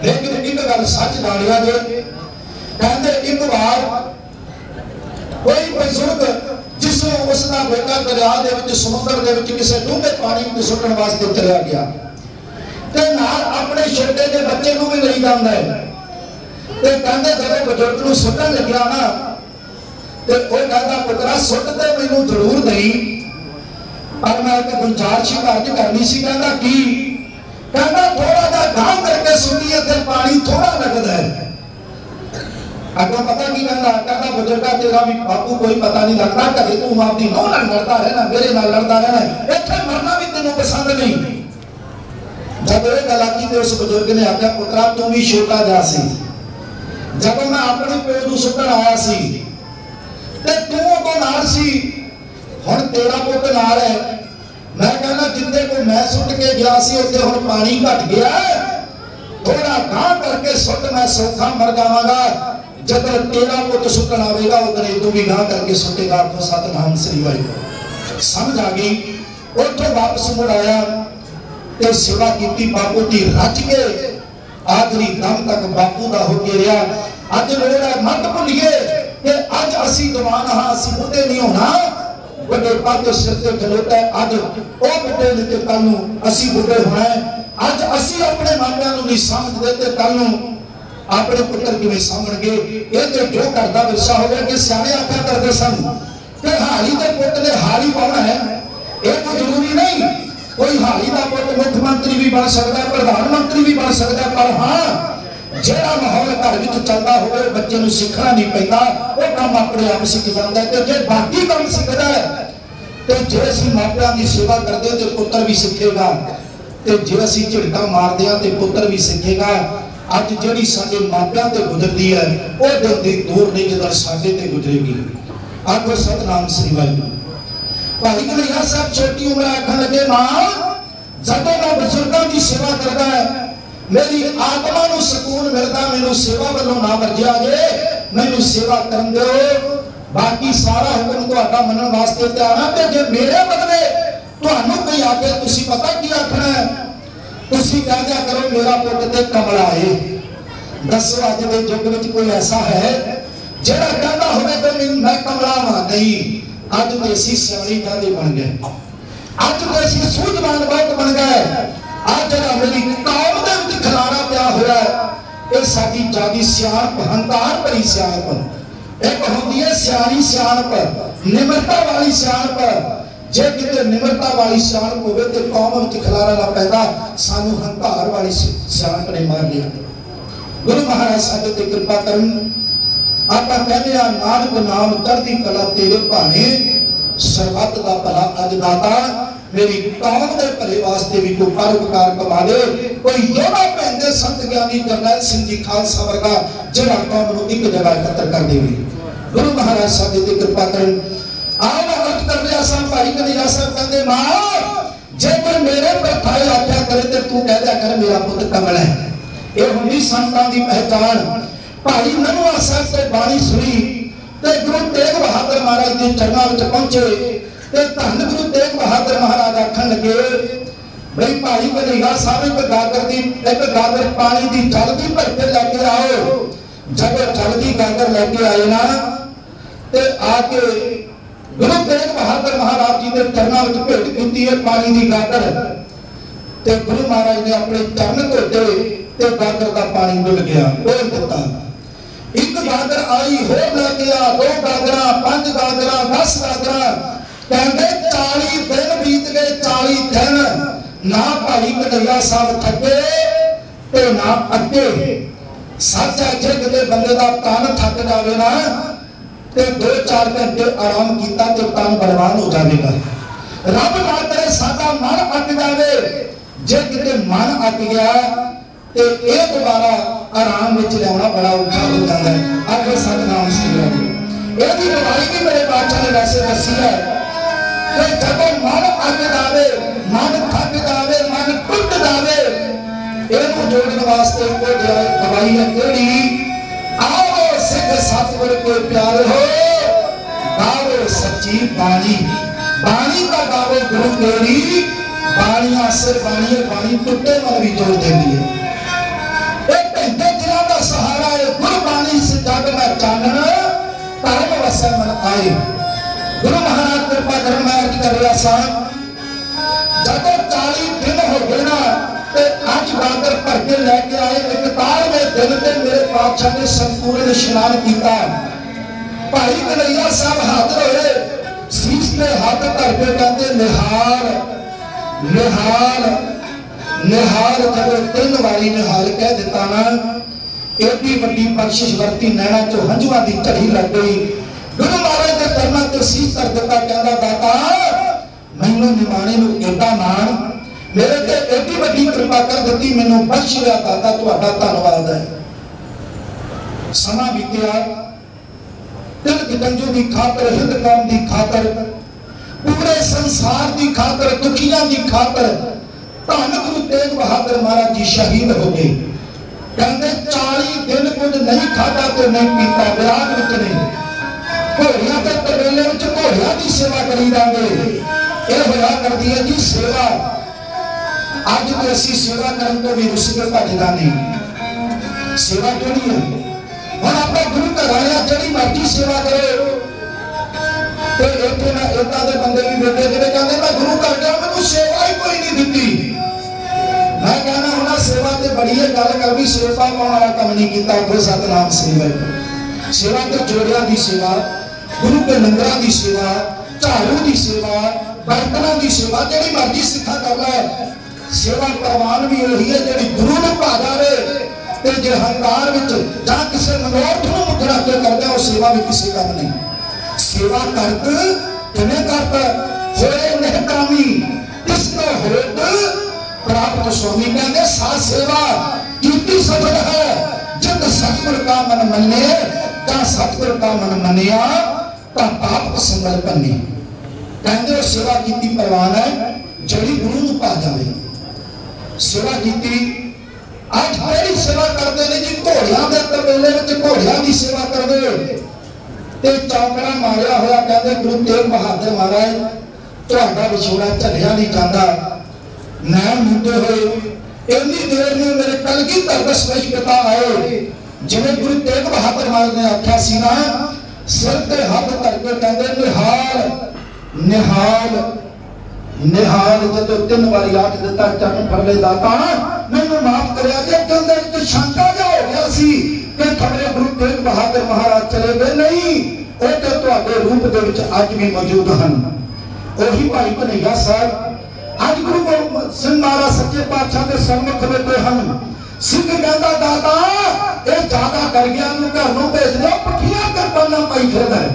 लेकिन एक गल सच जानिया जे, कहते एक बार कोई बुजुर्ग जिसमें उसका बेटा दरिया दे विच समुद्र दे विच किसी डूंगे पानी में सुटन वास्ते चलिया गया ते नाल अपने छोटे जे बच्चे को भी नहीं जांदा है। ते कहंदे जब बुजुर्ग नूं सुटन लग्या ना ते ओ कहंदा पुत्रा सुट ते मैनूं जरूर दई, पर मैं एक गुंजाइश करनी सी। कहंदा की? कहंदा थोड़ा जा गांव करके सुनिए ते पानी थोड़ा लगदा है। अगों पता की कहना, कहना बुजुर्गा तेरा भी बापू कोई पता नहीं लगता, कदे तू अपनी नौं नाल लड़दा रहना, मेरे नाल लड़दा रहना, इत्थे मरना भी तेनों पसंद नहीं। जब ये गल आखी तो उस बुजुर्ग ने आख्या पुत्रा तू भी छोटा जा सी, जब मैं अपने प्यो नूं सुटन आया सी ते तू उदों नाल सी, हुण तेरा पुत नाल है। मैं कहना जिंदे को मैं सुट के गया सी उत्थे हुण पानी घट गया, थोड़ा गांह करके सुट मैं सौखा मर जावांगा, जब तेरा पुत सुटन आवेगा उधर तू भी गांह करके सुटेगा। तो सतनाम श्री वाहिगुरू। समझ आ गई। उठो वापस मुड़ आया ते सेवा की बापू की रज के आखिरी दम तक बापू का होके रहा। अज लोड़ है मत भुलिए कि अज असी जवान हाँ, असी बुढ़े नहीं होना। बड़े पद सिर से खलोता है, अज वो बुढ़े ने ते कल नूं असी बुढ़े होना है। अज असी अपने मापियां नूं नहीं समझदे ते कल नूं अपने पुत्र किवें सामणगे। ये तो जो करदा विरसा हो गया कि सियाणे आख्या करदे सन कि हाली दे पुत ने हाली पाउणा है। ये तो जरूरी नहीं, कोई हाली का पुत मुख्यमंत्री भी बन सकता है, प्रधानमंत्री भी बन सकता है, पर हाँ जेड़ा माहौल घर में चलता हो बच्चे को सीखना नहीं पैंदा, वो काम अपने आप सीख जाता है। तो जो बाकी काम सीखता है तो जो असीं मापियां की सेवा करते तो पुत्र भी सीखेगा, तो जो असीं झिड़का मारते हैं तो पुत्र भी सीखेगा। अज जिहड़ी साडे मापियां ते गुजरदी है वो दिन दी दूर नहीं जदों साडे ते गुजरेगी। आखो सतनाम श्री वाहिगुरू। भाई कन्हैया साहब छोटी उम्र आखन लगे मां जब मैं बुजुर्गों की सेवा करता है मेरी आत्मा को सुकून मिलता, मैनू सेवा वालों ना वर्जिया जे, मैनू सेवा करन दो, बाकी सारा हुक्म तुहाडा मनन वास्ते तैयार हां। ते जे मेरे बदले तुहानू कोई आके तुसी पता की आखना है, तुसी कह दिया करो मेरा पुत ते कमला है। दसो अज दे युग विच कोई ऐसा है जेड़ा कहंदा होवे कि मैं कमला हां? नहीं। अज तो असीं सियाणी जादे बन गए, अज तो असीं सूझवान बहुत बन गए। आज जरा मेरी कौम दे विच खलारा पिया होया है ये साडी जादी सियाणप, हंकार भरी सियाणप। एक होंदी है सियाणी सियाणप, निमरता वाली सियाणप। जे किते निमरता वाली सियाणप होवे ते कौम विच खलारा ना पैदा, सानू हंकार वाली सियाणप ने मार लिया। गुरु महाराज साडे ते कृपा करन। आपां कहने आ नानक नाम चढ़दी कला तेरे भाने, सरबत दा भला अज दाता, मेरी कौम के भले वास्ते भी कोई परोपकार कमा दे। कोई योगा पहनते संत ज्ञानी जरनैल सिंह जी खालसा वर्गा जिहड़ा कौम नूं एक जगह एकत्र कर देवे। गुरु महाराज साडे ते कृपा करन। आओ मैं अर्ज कर रहा सा भाई कन्हैया साहब कहंदे मां जे कोई मेरे पर थाए आख्या करे ते तू कह दिया कर मेरा पुत कमल है। ये हुंदी संतां दी पहचान। भाई ननवा साहब ते बाणी सुनी ते गुरु तेग बहादुर महाराज के चरणों में पहुंचे ते धन गुरु तेग बहादुर महाराज आखन लगे भाई भाई कन्हैया साहब एक गागर पानी की जल की भर के लेके आओ। जब जल की गागर लेके आए ना ते आके गुरु तेग बहादुर महाराज जी के चरणों में भेंट की है पानी की गागर। ते गुरु महाराज ने अपने चरण धोते ते गागर का पानी डुल गया, डोल दिता। एक गागर आई होर लेके आ, 2 गागरा, 5 गागरा, 10 गागरा। कहते 40 दिन बीत गए, 40 दिन ना भाई कन्हैया साहब थके ते ना अगे। सच है जे किते बंदे दा तन थक जावे ना ते 2-4 घंटे आराम कीता ते तन बलवान हो जाएगा। रब ना करे साडा मन अक जावे, जे किते मन अक गया ते ये दोबारा आराम विच लियाना बड़ा औखा हो जाता है। आगे सतनाम सिमरन एदी दवाई भी मेरे बादशाह ने वैसे दसी है कि जब मन अक जावे, मन थक जावे, मन टुट जावे, इहनूं जोड़न वास्ते कोई दवाई है केड़ी? आओ सिख सतगुर को प्यार हो, गावो सच्ची बाणी, बाणी का गावो गुरु तेरी, बाणियां सिर बाणी, बाणी टुटे मन भी जोड़ देती है। एक घंटे दिना का सहारा है गुरबाणी से जग में चानन, धर्म वसै मन आए। गुरु महाराज कृपा कर मैं अर्ज कर रहा सा, जब 40 दिन हो गए ना ते आज बादर भर के लेके आए 41वें दिन ते मेरे पातशाह ने संपूर्ण स्नान किया। भाई कन्हैया साहब हाजिर होए, शीश पे हाथ धर के कहते निहाल निहाल निहाल। जब 3 बारी निहाल कह दिता ना, एडी वड्डी बख्शिश वरती, नैना चो हंझुआं दी झड़ी लग गई। गुरु महाराज के चरनां ते शीश धर दिता, कहंदा दाता मैनूं निमाणे नूं एडा मान, मेरे ते एडी वड्डी कृपा कर दी, मैनूं बख्श लिया दाता, तुहाडा धन्नवाद है। समा बीतिया, तिलक गंजू की खातर, हिंद कौम की खातर, पूरे संसार की खातर, दुखियां की खातर धन गुरु तेग बहादुर महाराज जी शहीद हो गए। कहते 40 दिन कुछ नहीं खाधा तो नहीं पीता, विराग विच नहीं, घोड़ियां ते तबेले विच घोड़ियां की सेवा करी जांगे। यह होया करदी है जी सेवा। अज तो असी सेवा करन तो भी रुस के भजदा नहीं। सेवा किहड़ी है? हुण अपने गुरु घर आया जिहड़ी मर्जी सेवा करो, ते इत्थे ना इदां दे बंदे भी बैठे जिहड़े कहंदे मैं गुरु घर गया, मैनूं सेवा ही कोई नहीं दित्ती। मैं कहना हुणा सेवा ते बड़ी है, गल कर भी सेवा पाउण वाला काम नहीं कीता। कोई सतनाम सिमरन सेवा ते जोड़ियां दी सेवा, गुरु के लंगरां दी सेवा, झाड़ू दी सेवा, बर्तनां दी सेवा, जिहड़ी मर्जी सिखा कर लै। सेवा प्रवान भी वही है जिहड़ी गुरु नूं भा जावे, ते जे हंकार विच जां किसी मनोरथ नूं मुकरा के करदा, उह सेवा भी किसी काम नहीं। सेवा करत किवें करता होए निहकामी, तिसको होत प्राप्त स्वामी। कहंदे सा सेवा कीती सफल है, जित सतगुर का मन मन्ने, तां सतगुर का मन मन्निया तां पाप संगल भन्नी। कहंदे सेवा कीती प्रवान है जिहड़ी गुरु नूं भा जावे। सेवा कीती आज बड़ी सेवा करते हैं जी, घोड़ियां के तबेले में घोड़ियां की सेवा करते ते चौकड़ा मारिया होया। कहते गुरु तेग बहादुर महाराज तुहाडा विछोड़ा झलिया नहीं जाता, नैन मुंदे हुए इन्नी देर में मेरे कलगीधर दशमेश पिता आए। जिवें गुरु तेग बहादुर महाराज ने आख्या सी ना, सिर ते हाथ धर के कहते निहाल निहाल निहाल। जो 3 बारी आख दिता, चरण फड़ ले दाता मैनूं माफ करिया जे। कहंदे कि शंका जा हो गया सी कि खबरे गुरु तेग बहादुर महाराज चले गए, नहीं वो तो तुहाडे रूप दे विच अज भी मौजूद हैं। ओही भाई कन्हैया साहब अज गुरु गोबिंद सिंह महाराज सच्चे पातशाह के सन्मुख बैठे हैं। सिंह कहंदा दाता ये ज्यादा कर गया, नूं घर नूं भेज दो, पठियां करपाना पाई फिरदा है।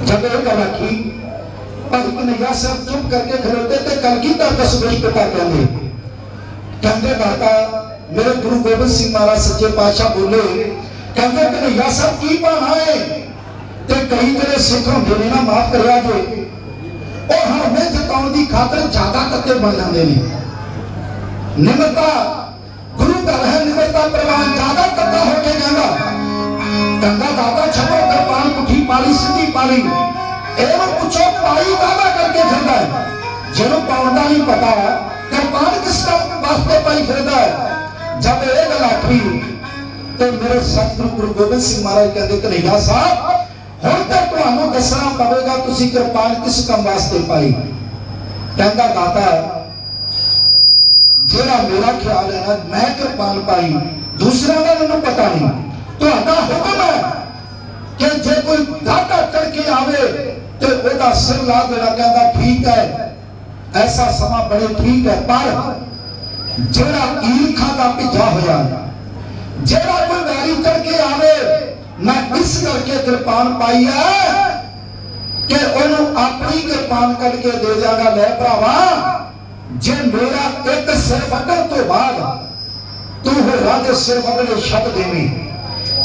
जब ये गल आखी, भाई कन्हैया साहब चुप करके खलोते ते कलगीधर दशमेश पिता कहंदे दाता मेरे गुरु गोबिंद सिंह महाराज सच्चे पातशाह बोले, कहंदे कन्हैया साहब की बहाना है? ते कई मेरे सिख होंदे ने ना, माफ करिया जे, और हमें जताउण दी खातर ज्यादा कत्ते बन जांदे ने। निमरता गुरु घर है, निमरता प्रवान ज्यादा कत्ता होके जांदा। कहंदा दाता छपो कृपान पुठी पाली सीधी पाली, एवं पूछो पाई दादा करके फिरदा है, जिन्हों पाउण दा नहीं पता कृपान किस वास्ते पाई फिरदा है। जब ये गल आखी तो मेरे सतगुरु गुरु गोबिंद सिंह महाराज कहते कन्हैया साहब हुण तां तुहानूं दसना पवेगा तुसीं कृपान किस काम वास्ते पाई। कहंदा दाता जिहड़ा मेरा ख्याल है ना, मैं कृपान पाई, दूसरा का मैनूं पता नहीं। तुहाडा हुक्म है कि जे कोई घाटा चढ़ के आवे तो ओहदा सिर ला देना। कहंदा ठीक है, ऐसा समा बड़े ठीक है, पर जिहड़ा ईरखा दा भिजा होया जेड़ा कोई वैरी करके आवे मैं इस करके कृपान पाई है कि ओनू अपनी कृपान करके दे जागा। ले भरावा जे मेरा एक सिर वड्डण तो बाद तू होरा दे सिर वड्डणे छड्ड देवी,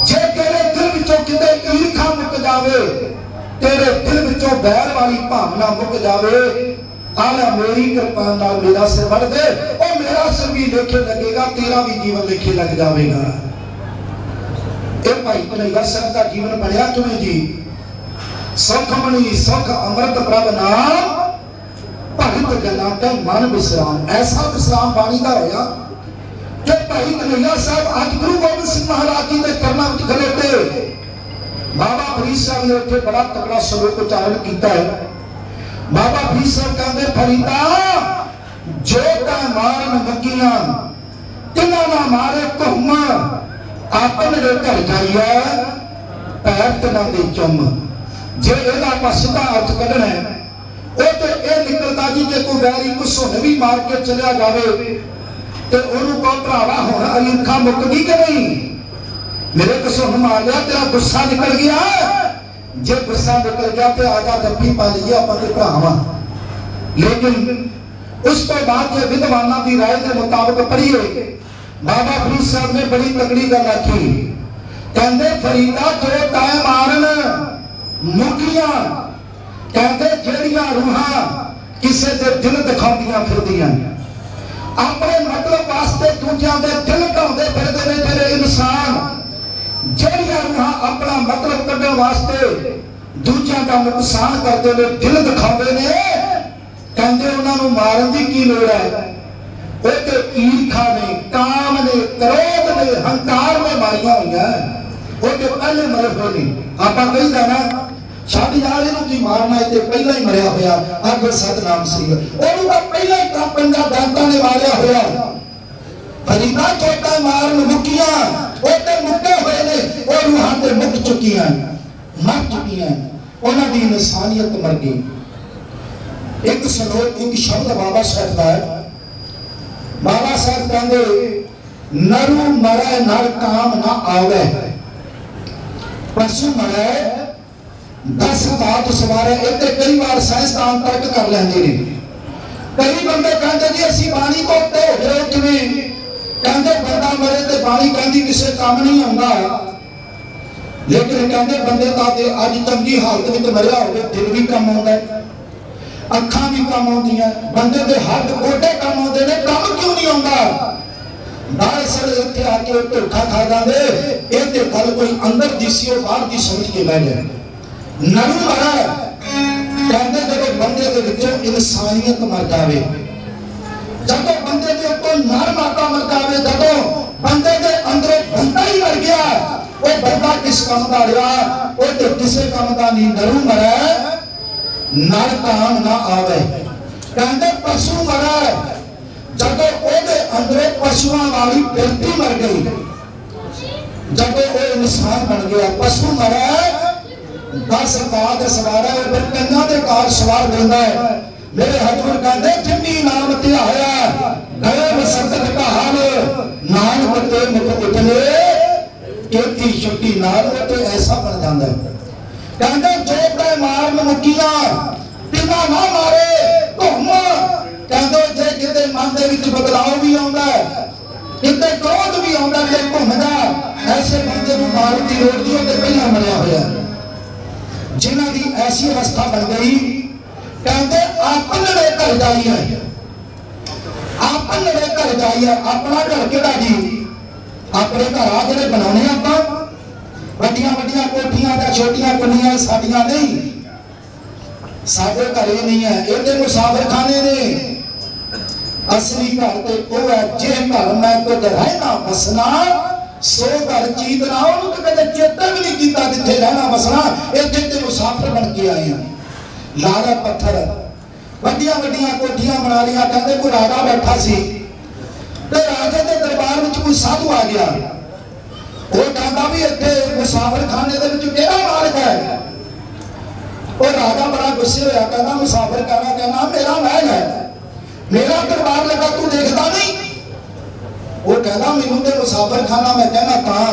जे तेरे दिल विचों किते ईर्खा मुक जावे, तेरे दिल विचों बैर वाली भावना मुक जावे, आला मेरी कृपा नाल मेरा सिर वड़ दे, और मेरा सिर भी लेखे लगेगा, तेरा भी जीवन लेखे लग जाएगा। ये भाई कन्हैया सिंह का जीवन बनया किवें जी? सुखमणि सुख अमृत प्रभ नाम भगत गल्लां ते मन विश्राम। ऐसा विश्राम बाणी का होया कि भाई कन्हैया साहब आज गुरु गोबिंद सिंह महाराज जी के चरनां विच खलोते बाबा फरीद साहब ने उत्थे बड़ा तगड़ा श्लोक उच्चारण किया है। बाबा फरीद साहब कहते फरीदा जो ता मारन मगियां तिना ना मारे घुम, अपने घर जाइए पैर तना दे चुम। जे एदा पसदा अर्थ कढना है वो तो ये निकलता जी कि कोई वैरी को सुन भी मार के चलिया जावे तो उन्होंने को भरावा हुण ईर्खा मुक गई कि नहीं? मेरे को सुन मार लिया, तेरा गुस्सा निकल गया, जे गुस्सा निकल गया तो आजा जप्पी पा लीजिए अपने भरावा। लेकिन उस तो बाद ये विद्वाना की राय के मुताबिक पढ़िए बाबा फरीद साहब ने बड़ी तगड़ी गल आखी, कहते फरीदा जो तै मारन मुकियां, कहते जेड़ियां रूहां किसी के दिल दिखाउंदियां फिरदियां, अपने मतलब वास्ते दूजियां दे दिल ढाउंदे फिरदे ने जेड़े इंसान, जेड़ियां रूहां अपना मतलब कढण वास्ते दूजियां दा नुकसान करदे ने, दिल दिखाउंदे ने, कहते उन्हां नूं मारन दी की लोड़ है? वो तो ईर्खा ने, काम ने, क्रोध ने, हंकार ने मारिया हुई है, वो तो पहले मरे हुए ने। आप कही जाना साड़ी यार इहनूं की मारना है, पहला ही मरिया होया अगर सतनाम सिंह ओनू तो पहला ही पंजा दांता ने मारिया होया। फरीदा चोटा मारन मुकियां वो तो मुक्के हुए ने, वो रूहां ते मुक चुकियां, मर चुकियां, उन्हां दी इंसानियत मर गई। एक श्लोक एक शब्द बाबा साहब का है। बाबा साहब कहते नरू मरै नर काम ना आवे, पशु मरै 10 बात सवारे। इतने कई बार साइंसदान तर्क कर लेंगे ने, कई बंदे कहते जी असी पानी को उत्ते हो गए किवें, कहते बंदा मरे तो पानी कहती किसी काम नहीं आंदा, लेकिन कहते बंदे का अज चंगी हालत में मरिया हो दिल भी कम आता है, अखां भी कम आउंदियां, बंदे के हथ गोडे कम आउंदे ने, कम क्यों नहीं आउंदा? दरअसल इत्थे आके धोखा खा जांदे, ये ते गल कोई अंदर दी सी बाहर दी समझ के बह गए। नरू मरा कहते जब बंदे के विचों इंसानियत मर जाए, जब बंदे के ऊपर नर माता मर जाए, जब बंदे के अंदरों बंदा ही मर गया, वो बंदा किस काम का रहा? वो तो किसी काम का नहीं। नरू मरा नर काम ना आवे। कहते पशु मरा जब ओदे अंदरों पशुओं वाली बिरती मर गई, जब वो इंसान बन गया। पशु मरा 10 बात सवारा फिर कन्या के कार सवार देता है। मेरे हजूर कहते जिन्नी नाम ध्याया गए मसकत का हाल, नानक ते मुख उठले केती छुट्टी नाल, तो ऐसा बन जाता है। कहते जो तै मारन मुकियां तिना ना मारे घुम, कहते जे किते मन दे विच बदलाव भी आउंदा है, किते क्रोध भी आउंदा ते घुमदा, ऐसे बंदे नूं मारन दी लोड़ नहीं, ते पहला मरिया होया। जिन्हां दी ऐसी अवस्था बन गई, कहते अपने घर जाइए, अपने घर जाइए। अपना घर केड़ा जी? अपने घर आ जिहड़े बनाने आपां, वड्डियां वड्डियां कोठियां ते छोटियां कुनियां साडियां नहीं, साडे घर ये नहीं है, ये ते मुसाफिर खाने ने। असली घर ते ओ है जे घर मैं खुद रहना बसना, सो घर चीतना, उन्होंने तो कदे चेता भी नहीं किया जिथे रहना बसना, इत्थे ते मुसाफिर बन के आए हैं। लाला पत्थर वड्डियां वड्डियां कोठियां बना लिया। कहते कोई राजा बैठा सी ते राजे के दरबार में कोई साधु आ गया, वो कहता भी इत्थे मुसाफिर खाने दे विच केड़ा मालिक है? और राजा बड़ा गुस्से होया, कहना मुसाफिर कहना मेरा महल है, मेरा दरबार लगा, तू देखता नहीं? वो कह हैगा मैनू ते मुसाफिरखाना मैं कहना तां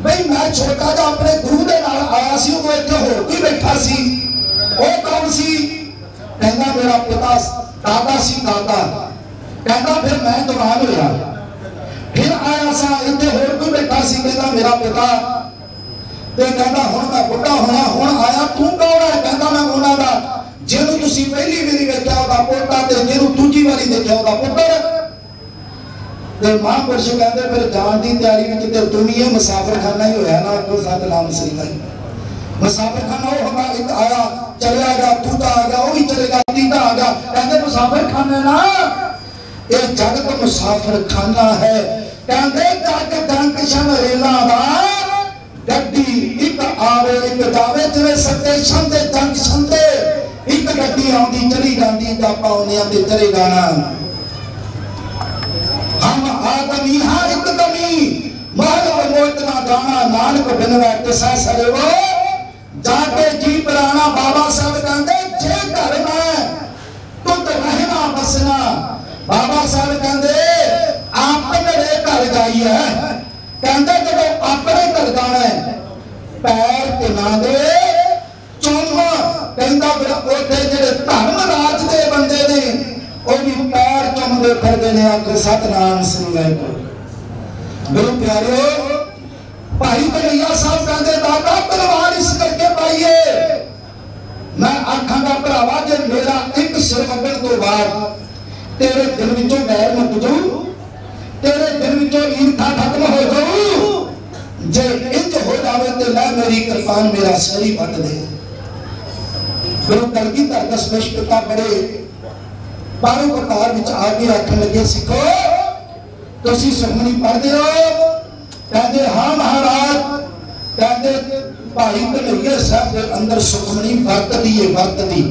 बई मैं छोटा जिहा अपने गुरु दे नाल आया सी वो इत्थे होर कोई बैठा सी वो कौन सी कहंदा मेरा पिता दादा सी दादा कहंदा फिर मैं जवान होया फिर आया सा इत्थे होर कोई बैठा सी कहंदा मेरा पिता ते कहंदा हुण मैं बुढ़ा होया हुण आया तू कौन है कहंदा मैं उन्हां दा ਜਿਹਨੂੰ ਤੁਸੀਂ ਪਹਿਲੀ ਵਾਰੀ ਵੇਖਿਆ ਉਹਦਾ ਪੋਤਾ ਤੇ ਜਿਹਨੂੰ ਦੂਜੀ ਵਾਰੀ ਦੇਖਿਆ ਉਹਦਾ ਪੁੱਤਰ ਤੇ ਮਹਾਂਪੁਰਸ਼ ਕਹਿੰਦੇ ਫਿਰ ਜਾਣ ਦੀ ਤਿਆਰੀ ਵਿੱਚ ਤੇ ਦੁਨੀਆ ਮੁਸਾਫਿਰਖਾਨਾ ਹੀ ਹੋਇਆ ਨਾ ਕੋ ਸਤਨਾਮ ਸ੍ਰੀ ਵਾਹਿਗੁਰੂ ਮੁਸਾਫਿਰਖਾਨਾ ਉਹ ਹੁੰਦਾ ਇੱਕ ਆਇਆ ਚਲਿਆ ਗਿਆ ਦੂਜਾ ਆ ਗਿਆ ਉਹ ਵੀ ਚਲੇਗਾ ਤੀਜਾ ਆ ਗਿਆ ਕਹਿੰਦੇ ਮੁਸਾਫਿਰਖਾਨਾ ਨਾ ਇਹ ਜਗਤ ਮੁਸਾਫਿਰਖਾਨਾ ਹੈ ਕਹਿੰਦੇ ਜਗ ਜੰਕਸ਼ਨ ਰੇਲਾਂ ਦਾ ਗੱਡੀ ਇੱਕ ਆਵੇ ਇੱਕ ਜਾਵੇ ਜਿਵੇਂ ਸਟੇਸ਼ਨ ਤੇ ਜੰਕਸ਼ਨ ਤੇ एक गड्डी आती चली जाती आप चले जाना हम आदमी हाँ एक कमी महल मनोतना जाना नानक बिन किसा सरेवो जाके जी पुराना बाबा साहब कहते जे घर में तुत रहना बसना बाबा साहब कहते अपने घर जाइए कहते जो अपने घर जाना पैर तिना दे चुम कहंदा फिर ओथे जेड़े धर्म राज दे बंदे ने ओ भी पैर चुमदे फिरदे ने आखो सतनाम श्री वाहिगुरू गुरु प्यारे भाई कन्हैया साहब कहंदे दादा तलवार इस करके पाइए मैं आखांगा भरावा जे मेरा एक सिर वगण तो बाद तेरे दिल विचों बैर मुक जाऊ तेरे दिल विचों ईर्खा खत्म हो जाऊ जे इंज हो जावे ते मैं मेरी कृपान मेरा सिर ही वट दे गुरु कलगीधर दसवें पिता बड़े बारों प्रकार विच आके आखन लगे सिखो तुसी सुखमनी पढ़दे हो कहंदे हाँ महाराज कहंदे भाई कन्हैया साहब दे अंदर सुखमनी वरतदी है वरतदी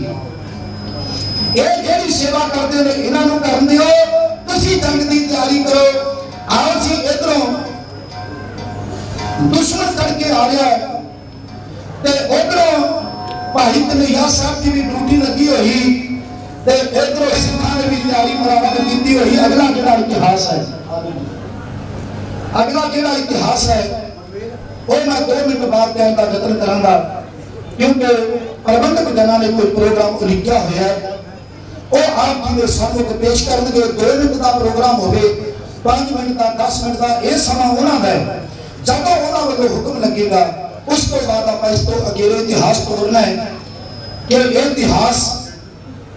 ये जेहड़ी सेवा करदे ने इन्हां नूं करन दिओ तुसी जंग दी तैयारी करो आओ जी इधरों दुश्मन करके आ रहा है ते उधरों भाई कन्हैया साहब की भी ड्यूटी लगी हुई ते इधरों सिखां ने भी तैयारी बराबर की हुई अगला जिहड़ा इतिहास है अगला जिहड़ा इतिहास है वो मैं 2 मिनट बाद कहने का यत्न करांगा क्योंकि प्रबंधक जना ने कोई प्रोग्राम उलीकिया होया है वो आप जी के सामने पेश करनगे 2 मिनट का प्रोग्राम होवे 5 मिनट का 10 मिनट का यह समा उन्हां दा है जदों उन्हां वल्लों हुक्म लगेगा उस तो बाद आप इस तो अगेरे इतिहास तोड़ना है कि यह इतिहास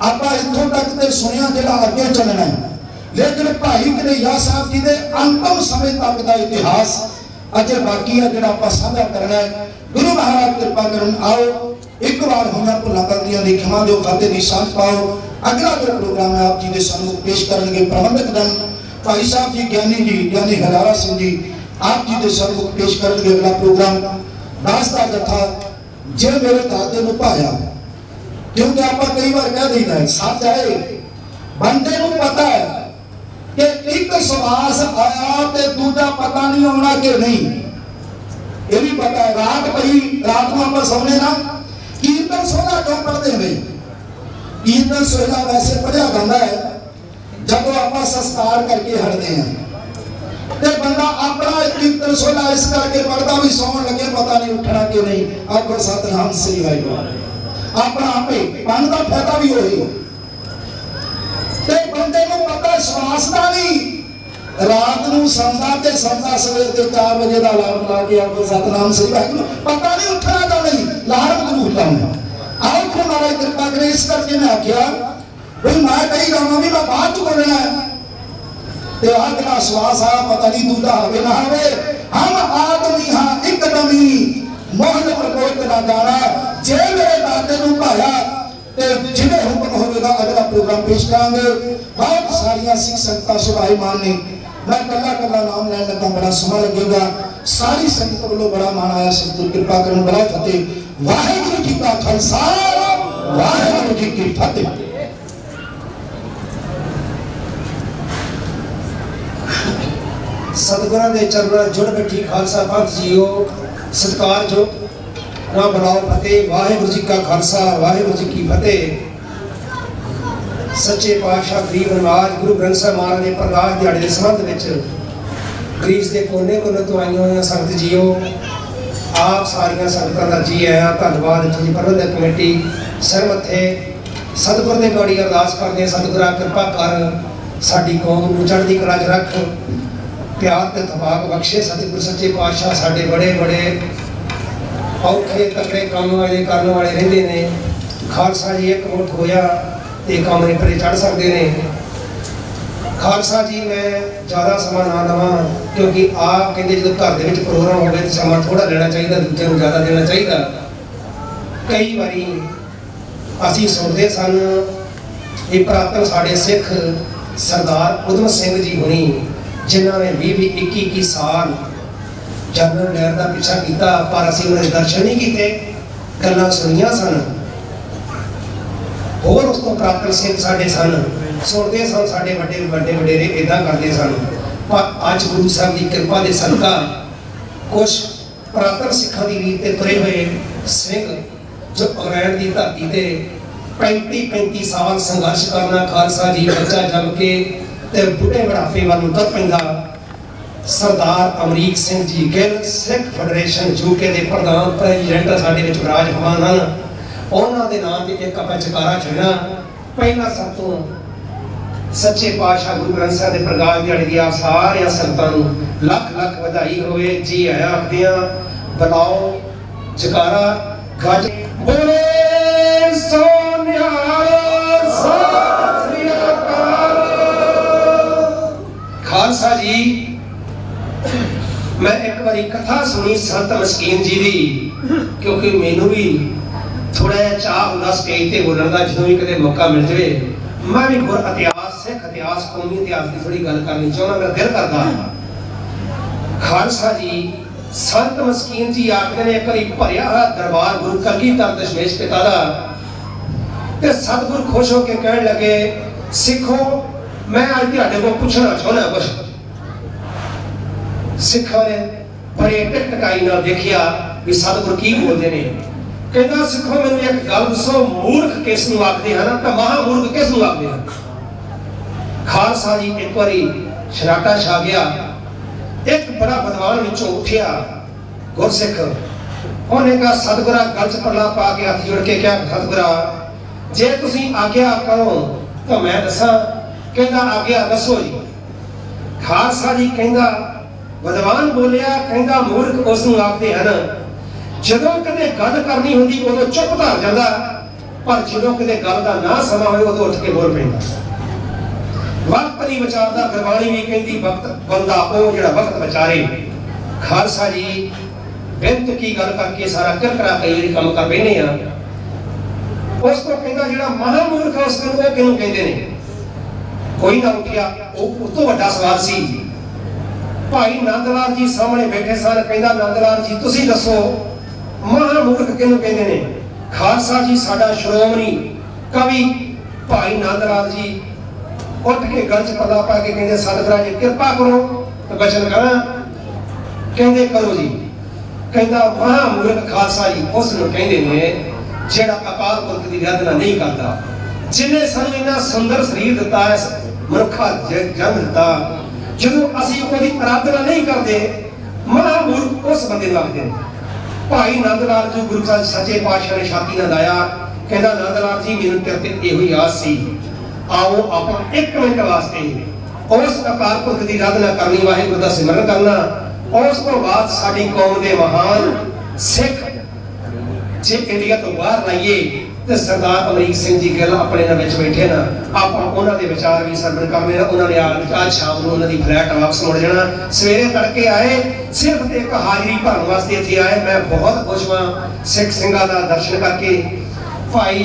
आप इत्थों तक ते सुनिया जिहड़ा अगे चलना है लेकिन भाई कन्हैया साहब जी के अंतिम समय तक का इतिहास अजे बाकी है जिहड़ा आप साझा करना है गुरु महाराज कृपा करन आओ एक बार होना भुलां गलतियां दी क्षमा दो फतेह दी सांझ पाओ अगला जो प्रोग्राम है आप जी के सामने पेश करनगे प्रबंधक दल भाई साहब जी ज्ञानी हरारा सिंह जी आप जी के सामने पेश करनगे अगला प्रोग्राम दास का कथा जे मेरे दादे नूं भाया क्योंकि आप कई बार कह देना है सच है बंदे नूं पता है कि एक सवास आया ते दूजा पता नहीं आना कि नहीं ये भी पता है रात पई रात में आप सोने ना कीर्तन सोना क्यों पढ़ते हैं कीर्तन सोना वैसे पढ़िया जाता है जब आप संस्कार करके हटते हैं ते बंदा अपना कीर्तन सोना इस करके पढ़ता भी सौन लगे पता नहीं उठना कि नहीं आखो सतनाम श्री वाहिगुरू अपना आपे मन का फायदा भी होई ते बंदे नूं पता श्वास दा नहीं रात नूं सौंदा ते सौंदा सवेर के 4 बजे दा अलार्म ला के आखो सतनाम श्री वाहिगुरू पता नहीं उठना का नहीं अलार्म जरूर लाऊंगा आओ गुरु महाराज कृपा करे इस करके मैं आख्या भाई मैं कही जाऊंगा भी मैं बाद च बोलना है ते आखना श्वास आ पता नहीं दूजा हवे ना हवे हम आदमी हाँ एक दमी मोहन प्रकोप ना जाना जे मेरे दादे नूं भाया ते जिन्हें हुक्म होगा अगला प्रोग्राम पेश करांगे बहुत सारियां सिख संगतां सुभाईमान ने मैं कला कला नाम लैन लगा बड़ा समा लगेगा सारी संगत वालों बड़ा मान आया सतगुरु कृपा करन बड़ा फतेह वाहिगुरू जी का खालसा वाहिगुरू जी की फतेह सतगुਰਾਂ ਦੇ ਚਰਨਾਂ ਜੁੜ ਬੈਠੀ ਖਾਲਸਾ ਪੰਥ ਜੀਓ ਸਤਿਕਾਰ ਜੋ ਨਾ ਬਣਾਓ ਫਤਿਹ ਵਾਹਿਗੁਰੂ ਜੀ ਕਾ ਖਾਲਸਾ ਵਾਹਿਗੁਰੂ ਜੀ ਕੀ ਫਤਿਹ ਸੱਚੇ ਪਾਤਸ਼ਾਹ ਗਰੀਬ ਨਵਾਜ ਗੁਰੂ ਗ੍ਰੰਥ ਸਾਹਿਬ ਮਹਾਰਾਜ ਦੇ ਪ੍ਰਕਾਸ਼ ਦਿਹਾੜੇ ਦੇ ਸੰਬੰਧ ਵਿੱਚ ਗ੍ਰੀਸ ਦੇ ਕੋਨੇ-ਕੋਨੇ ਤੋਂ ਆਈਆਂ ਹੋਈਆਂ ਸੰਗਤ ਜੀਓ, ਆਪ ਸਾਰੀਆਂ ਸੰਗਤਾਂ ਦਾ ਜੀ ਆਇਆਂ। ਧੰਨਵਾਦ ਇੱਥੋਂ ਦੀ ਪ੍ਰਬੰਧਕ ਕਮੇਟੀ। ਸਿਰ ਮੱਥੇ ਸਤਿਗੁਰ ਦੇ ਗਾੜੀ ਅਰਦਾਸ ਕਰਦੇ, ਸਤਿਗੁਰਾਂ ਕਿਰਪਾ ਕਰ, ਸਾਡੀ ਕੌਮ ਨੂੰ ਚੜ੍ਹਦੀ ਕਲਾ 'ਚ ਰੱਖ, ਪਿਆਰ ਤੇ ਤਬਾਕ ਬਖਸ਼ੇ। ਸਤਿਗੁਰ ਸੱਚੇ ਪਾਤਸ਼ਾਹ ਸਾਡੇ ਬੜੇ ਔਖੇ ਤਕੜੇ ਕੰਮ ਵਾਲੇ ਕਰਨ ਵਾਲੇ ਰਹਿੰਦੇ ਨੇ। ਖਾਲਸਾ ਜੀ ਇੱਕ ਮੁੱਠ ਹੋਇਆ ਤੇ ਕੰਮ ਨੇ ਪਰੇ ਚੜ੍ਹ ਸਕਦੇ ਨੇ। ਖਾਲਸਾ ਜੀ ਮੈਂ ਜ਼ਿਆਦਾ ਸਮਾਂ ਨਾ ਲਵਾਂ, ਕਿਉਂਕਿ ਆਪ ਕਹਿੰਦੇ ਜਦੋਂ ਘਰ ਦੇ ਵਿੱਚ ਪ੍ਰੋਗਰਾਮ ਹੋਵੇ ਤਾਂ ਸਮਾਂ ਥੋੜ੍ਹਾ ਦੇਣਾ ਚਾਹੀਦਾ, ਦੂਜੇ ਨੂੰ ਜ਼ਿਆਦਾ ਦੇਣਾ ਚਾਹੀਦਾ। ਕਈ ਵਾਰੀ ਅਸੀਂ ਸੁਣਦੇ ਸਨ, ਇਹ ਪੁਰਾਤਨ ਸਾਡੇ ਸਿੱਖ ਸਰਦਾਰ ਊਧਮ ਸਿੰਘ ਜੀ ਹੁਣੀ, ਜਿਨ੍ਹਾਂ ਨੇ 20-21 ਸਾਲ ਜਨਰਲ ਡਾਇਰ ਦਾ ਪਿੱਛਾ ਕੀਤਾ, ਪਰ ਅਸੀਂ ਉਹਨਾਂ ਦੇ ਦਰਸ਼ਨ ਨਹੀਂ ਕੀਤੇ, ਗੱਲਾਂ ਸੁਣੀਆਂ ਸਨ। ਹੋਰ ਉਸ ਤੋਂ ਪੁਰਾਤਨ ਸਿੰਘ ਸਾਡੇ ਸਨ, ਸੁਣਦੇ ਸਨ, ਸਾਡੇ ਵੱਡੇ ਵਡੇਰੇ ਇੱਦਾਂ ਕਰਦੇ ਸਨ। ਪਰ ਅੱਜ ਗੁਰੂ ਸਾਹਿਬ ਦੀ ਕਿਰਪਾ ਦੇ ਸਦਕਾ ਕੁਛ ਪੁਰਾਤਨ ਸਿੱਖਾਂ ਦੀ ਰੀਤ ਤੇ ਤੁਰੇ ਹੋਏ ਸਿੰਘ ਜੋ ਇੰਗਲੈਂਡ ਦੀ ਧਰਤੀ ਤੇ 35 ਸਾਲ ਸੰਘਰਸ਼ ਕਰਨਾ, ਖਾਲਸਾ ਜੀ ਬੱਚਾ ਜੰਮ ਕੇ ਤੇ ਬੁੱਢੇ ਬੁਢਾਪੇ ਵੱਲ ਨੂੰ ਤੁਰ ਪੈਂਦਾ। ਸਰਦਾਰ ਅਮਰੀਕ ਸਿੰਘ ਜੀ ਗਿੱਲ, ਸਿੱਖ ਫੈਡਰੇਸ਼ਨ ਯੂਕੇ ਦੇ ਪ੍ਰਧਾਨ ਪ੍ਰੈਜ਼ੀਡੈਂਟ ਸਾਡੇ ਵਿੱਚ ਵਿਰਾਜਮਾਨ ਹਨ। ਉਹਨਾਂ ਦੇ ਨਾਂ ਤੇ ਇੱਕ ਆਪਾਂ ਜਕਾਰਾ ਛੱਡਣਾ। ਪਹਿਲਾਂ ਸਭ ਤੋਂ ਸੱਚੇ ਪਾਤਸ਼ਾਹ ਗੁਰੂ ਗ੍ਰੰਥ ਸਾਹਿਬ ਦੇ ਪ੍ਰਕਾਸ਼ ਦਿਹਾੜੇ ਦੀ ਆਪ ਸਾਰਿਆਂ ਸੰਗਤਾਂ ਨੂੰ ਲੱਖ ਵਧਾਈ ਹੋਵੇ। ਜੀ ਆਇਆਂ ਆਖਦੇ ਆ, ਬੁਲਾਓ ਜਕਾਰਾ, ਗੱਜ ਬੋਲੇ ਸੋ ਨਿਹਾਲ, ਸਤਿ ਸ੍ਰੀ ਅਕਾਲ। ਖਾਲਸਾ ਜੀ, ਮੈਂ ਇੱਕ ਵਾਰੀ ਕਥਾ ਸੁਣੀ ਸੰਤ ਮਸਕੀਨ ਜੀ ਦੀ, ਕਿਉਂਕਿ ਮੈਨੂੰ ਵੀ ਥੋੜਾ ਜਿਹਾ ਚਾਹ ਹੁੰਦਾ ਸਟੇਜ ਤੇ ਬੋਲਣ ਦਾ, ਜਦੋਂ ਵੀ ਕਦੇ ਮੌਕਾ ਮਿਲ ਜਾਵੇ। ਮੈਂ ਵੀ ਗੁਰ ਇਤਿਹਾਸ, ਸਿੱਖ ਇਤਿਹਾਸ, ਕੌਮੀ ਇਤਿਹਾਸ ਦੀ ਥੋੜੀ ਗੱਲ ਕਰਨੀ ਚਾਹੁੰਦਾ, ਮੇਰਾ ਦਿਲ ਕਰਦਾ। ਖਾਲਸਾ ਜੀ, ਸੰਤ ਮਸਕੀਨ ਜੀ ਆਖਦੇ ਨੇ, ਇੱਕ ਵਾਰੀ ਭਰਿਆ ਹੋਇਆ ਦਰਬਾਰ ਗੁਰੂ ਕਲਗੀਧਰ ਦਸ਼ਮੇਸ਼ ਪਿਤਾ ਦਾ, ਤੇ ਸਤਿਗੁਰ ਖੁਸ਼ ਹੋ ਕੇ ਕਹਿਣ ਲੱਗੇ, ਸਿੱਖੋ ਮੈਂ ਅੱਜ ਤੁਹਾਡੇ ਕੋਲ ਪੁੱਛਣਾ ਚਾਹੁੰਦਾ ਕੁਛ। ਸਿੱਖਾਂ ਨੇ ਬੜੇ ਟਿਕਟਕਾਈ ਨਾਲ ਦੇਖਿਆ ਵੀ ਸਤਿਗੁਰ ਕੀ ਬੋਲਦੇ ਨੇ। ਕਹਿੰਦਾ, ਸਿੱਖੋ ਮੈਨੂੰ ਇੱਕ ਗੱਲ ਦੱਸੋ, ਮੂਰਖ ਕਿਸ ਨੂੰ ਆਖਦੇ ਹਨ ਤਾਂ ਮਹਾਮੂਰਖ ਕਿਸ ਨੂੰ ਆਖਦੇ ਹਨ? ਖਾਲਸਾ ਜੀ ਇੱਕ ਵਾਰੀ ਸ਼ਰਾਟਾ ਛਾ ਗਿਆ। ਇੱਕ ਬੜਾ ਵਿਦਵਾਨ ਵਿੱਚੋਂ ਉੱਠਿਆ ਗੁਰਸਿੱਖ, ਉਹਨੇ ਕਿਹਾ, ਸਤਿਗੁਰਾਂ ਗੱਲ 'ਚ ਪਰਲਾ ਪਾ ਕੇ ਹੱਥ ਜੋੜ ਕੇ ਕਿਹਾ, ਸਤਿਗੁਰਾਂ ਜੇ ਤੁਸੀਂ ਆਗਿਆ ਕਰੋ ਤਾਂ ਮੈਂ ਦੱਸਾਂ। ਕਹਿੰਦਾ, ਆਗਿਆ ਦੱਸੋ ਜੀ। ਖਾਲਸਾ ਜੀ ਕਹਿੰਦਾ, ਵਿਦਵਾਨ ਬੋਲਿਆ, ਕਹਿੰਦਾ, ਮੂਰਖ ਉਸ ਨੂੰ ਆਖਦੇ ਹਨ ਜਦੋਂ ਕਦੇ ਗੱਲ ਕਰਨੀ ਹੁੰਦੀ ਉਦੋਂ ਚੁੱਪ ਧਰ ਜਾਂਦਾ, ਪਰ ਜਦੋਂ ਕਿਤੇ ਗੱਲ ਦਾ ਨਾ ਸਮਾਂ ਹੋਵੇ ਉਦੋਂ ਉੱਠ ਕੇ ਬੋਲ ਪੈਂਦਾ। ਵਕਤ ਨਹੀਂ ਵਿਚਾਰਦਾ, ਗੁਰਬਾਣੀ ਵੀ ਕਹਿੰਦੀ ਵਕਤ ਬੰਦਾ ਉਹ ਜਿਹੜਾ ਵਕਤ ਵਿਚਾਰੇ। ਖਾਲਸਾ ਜੀ ਬਿੰਤ ਕੀ ਗੱਲ ਕਰਕੇ ਸਾਰਾ ਕਿਰਕਰਾ ਕੇ ਜਿਹੜੀ ਕੰਮ ਕਰ ਬੈਨੇ ਆ, ਉਸ ਤੋਂ ਕਹਿੰਦਾ ਜਿਹੜਾ ਮਹਾਮੂਰਖ ਉਸ ਨੂੰ ਉਹ ਕਿਹਨੂੰ ਕਹਿੰਦੇ ਨੇ? ਕੋਈ ਨਾ ਉੱਠਿਆ। ਉਹ ਉਸ ਤੋਂ ਵੱਡਾ ਸਵਾਲ ਸੀ। ਭਾਈ ਨੰਦ ਲਾਲ ਜੀ ਸਾਹਮਣੇ ਬੈਠੇ ਸਨ। ਕਹਿੰਦਾ, ਨੰਦ ਲਾਲ ਜੀ ਤੁਸੀਂ ਦੱਸੋ ਮਹਾਮੂਰਖ ਕਿਹਨੂੰ ਕਹਿੰਦੇ ਨੇ? ਖਾਲਸਾ ਜੀ ਸਾਡਾ ਸ਼੍ਰੋਮਣੀ ਕਵੀ ਭਾਈ ਨੰਦ ਲਾਲ ਜੀ ਉੱਠ ਕੇ ਗੱਲ 'ਚ ਪਰਦਾ ਪਾ ਕੇ ਕਹਿੰਦੇ, ਸਤਿਗੁਰਾਂ ਜੀ ਕਿਰਪਾ ਕਰੋ ਤੇ ਬਚਨ ਕਰਾਂ। ਕਹਿੰਦੇ, ਕਰੋ ਜੀ। ਕਹਿੰਦਾ, ਮਹਾਮੂਰਖ ਖਾਲਸਾ ਜੀ ਉਸ ਨੂੰ ਕਹਿੰਦੇ ਨੇ ਜਿਹੜਾ ਅਕਾਲ ਪੁਰਖ ਦੀ ਆਰਾਧਨਾ ਨਹੀਂ ਕਰਦਾ, ਜਿਹਨੇ ਸਾਨੂੰ ਇੰਨਾ ਸੁੰਦਰ ਸਰੀਰ ਦਿੱਤਾ ਹੈ, ਮਨੁੱਖਾ ਜਨਮ ਦਿੱਤਾ, ਜਦੋਂ ਅਸੀਂ ਉਹਦੀ ਆਰਾਧਨਾ ਨਹੀਂ ਕਰਦੇ, ਮਹਾਮੂਰਖ ਉਸ ਬੰਦੇ ਨੂੰ ਆਖਦੇ ਨੇ। ਭਾਈ ਨੰਦ ਲਾਲ ਜੀ ਗੁਰੂ ਸਾਹਿਬ ਸੱਚੇ ਪਾਤਸ਼ਾਹ ਨੇ ਛਾਤੀ ਨਾਲ ਲਾਇਆ। ਕਹਿੰਦਾ, ਨੰਦ ਲਾਲ ਜੀ ਮੈਨੂੰ ਤੇਰੇ ਤੇ ਇਹੋ ਹੀ ਆਸ ਸੀ, ਆਓ ਆਪਾਂ 1 ਮਿੰਟ ਵਾਸਤੇ ਉਸ ਅਕਾਲ ਪੁਰਖ ਦੀ ਆਰਾਧਨਾ ਕਰਨੀ, ਵਾਹਿਗੁਰੂ ਦਾ ਸਿਮਰਨ ਕਰਨਾ। ਉਸ ਤੋਂ ਬਾਅਦ ਸਾਡੀ ਕੌਮ ਦੇ ਮਹਾਨ ਸਿੱਖ ਜੇ ਇੰਡੀਆ ਤੋਂ ਬਾਹਰ ਲਾਈਏ ਤੇ ਸਰਦਾਰ ਅਮਰੀਕ ਸਿੰਘ ਜੀ ਗਿੱਲ ਆਪਣੇ ਨਾਲ ਵਿੱਚ ਬੈਠੇ ਨਾ, ਆਪਾਂ ਉਹਨਾਂ ਦੇ ਵਿਚਾਰ ਵੀ ਸਰਵਣ ਕਰਨੇ ਨਾ। ਉਹਨਾਂ ਨੇ ਅੱਜ ਸ਼ਾਮ ਨੂੰ ਉਹਨਾਂ ਦੀ ਫਲੈਟ ਵਾਪਸ ਮੁੜ ਜਾਣਾ। ਸਵੇਰੇ ਤੜਕੇ ਆਏ, ਸਿਰਫ ਤੇ ਇੱਕ ਹਾਜ਼ਰੀ ਭਰਨ ਵਾਸਤੇ ਇੱਥੇ ਆਏ। ਮੈਂ ਬਹੁਤ ਖੁਸ਼ ਹਾਂ ਸਿੱਖ ਸਿੰਘਾਂ ਦਾ ਦਰਸ਼ਨ ਕਰਕੇ। ਭਾਈ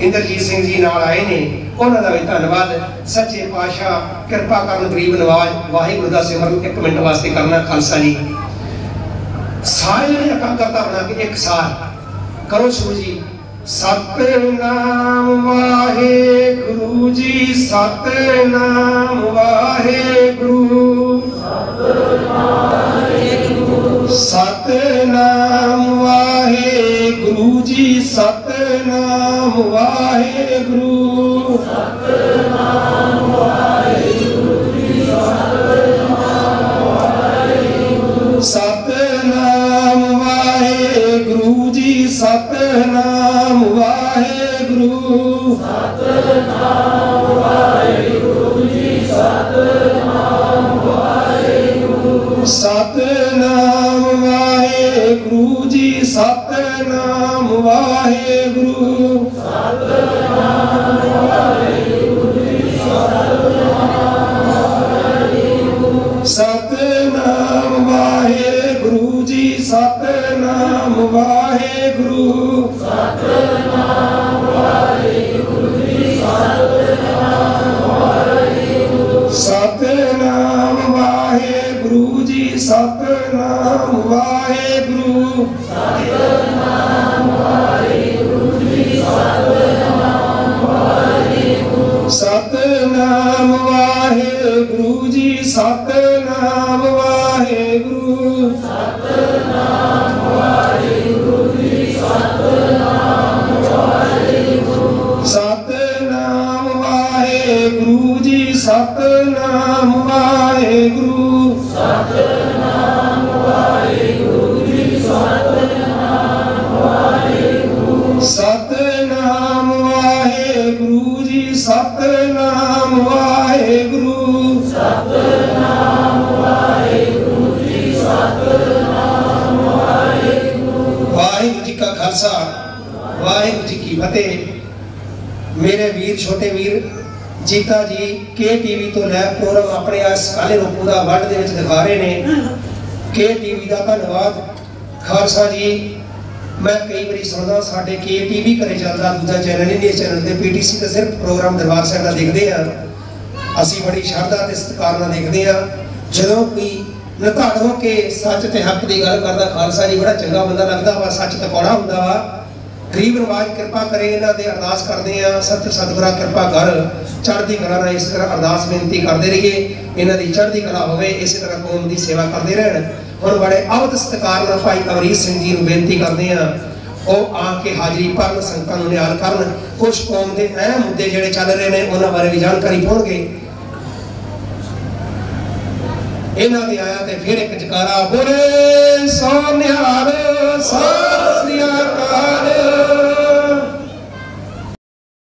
ਇੰਦਰਜੀਤ ਸਿੰਘ ਜੀ ਨਾਲ ਆਏ ਨੇ, ਉਹਨਾਂ ਦਾ ਵੀ ਧੰਨਵਾਦ। ਸੱਚੇ ਪਾਤਸ਼ਾਹ ਕਿਰਪਾ ਕਰਨ, ਗਰੀਬ ਨਵਾਜ਼ ਵਾਹਿਗੁਰੂ ਦਾ ਸਿਮਰਨ 1 ਮਿੰਟ ਵਾਸਤੇ ਕਰਨਾ। ਖਾਲਸਾ ਜੀ ਸਾਰੇ ਨੇ ਇਕਾਗਰਤਾ ਬਣਾ ਕੇ ਇੱਕ ਸਾਰ ਕਰੋ ਸ਼ੁਰੂ ਜੀ। ਸਤਿਨਾਮ ਵਾਹਿਗੁਰੂ ਜੀ, ਸਤਿਨਾਮ ਵਾਹਿਗੁਰੂ, ਸਤਿਨਾਮ ਵਾਹਿਗੁਰੂ ਜੀ, ਸਤਿਨਾਮ ਵਾਹਿਗੁਰੂ, ਸਤਿਨਾਮ ਵਾਹਿਗੁਰੂ ਜੀ, ਸਤਿਨਾਮ सतनाम वाहेगुरु सतनाम वाहेगुरु जी सतनाम वाहेगुरु सतनाम वाहेगुरु जी सतनाम वाहेगुरु सतनाम वाहेगुरु जी सतनाम वाहेगुरु सतनाम वाहेगुरु जी सतनाम वाहेगुरु सतनाम वाहेगुरु जी सतनाम वाहेगुरु सतनाम वाहेगुरु जी सतनाम वाहेगुरु सतनाम वाहेगुरु जी सतनाम वाहेगुरु सतनाम वाहेगुरु जी सतनाम वाहेगुरु सतनाम वाहेगुरु जी सतनाम वाहेगुरु सतनाम वाहेगुरु जी सतनाम वाहेगुरु सतनाम वाहेगुरु जी सतनाम वाहेगुरु सतनाम वाहेगुरु जी सतनाम वाहेगुरु सतनाम वाहेगुरु जी सतनाम वाहेगुरु वाहेगुरु जी का खालसा वाहेगुरु जी की फतेह। मेरे वीर छोटे वीर जीता जी के टीवी तो लै प्रोग्राम अपने इस काले ਨੂੰ पूरा वर्ल्ड ਦੇ ਵਿੱਚ ਦਿਖਾ ਰਹੇ ਨੇ। के टीवी ਦਾ ਧੰਨਵਾਦ ਖਾਲਸਾ जी। मैं कई बार सुनता साढ़े के टीवी घरे चलता दूसरा चैनल ही नहीं चैनल ते पीटीसी तो सिर्फ प्रोग्राम दरबार साहब का देखते हैं। असी बड़ी श्रद्धा ते सत्कार नाल देखते हैं। जदों कोई निधाड़ हो के सच ते हक की गल करता खालसा जी बड़ा चंगा बंदा लगता वा। सच तो कौड़ा हुंदा वा। गरीब नवाज कृपा करे इन्हां दे अरदास करते हैं सतगुरा कृपा कर चढ़दी कला नाल इस तरह अरदास बेनती करते रहिए इन्हां दी चढ़दी कला होवे इस तरह कौम की सेवा करते रहन। और बड़े अवध सत्कार नाल भाई अमरीत सिंह जी नूं बेनती करते हैं वो आके हाजरी भरन संगतां नूं निहाल करन। कुछ कौम के अहम मुद्दे जिहड़े चल रहे हैं उन्हां बारे भी जानकारी पाउणगे। इन्हां दे आया ते फिर एक जकारा बोले सो निहाल सत श्री अकाल।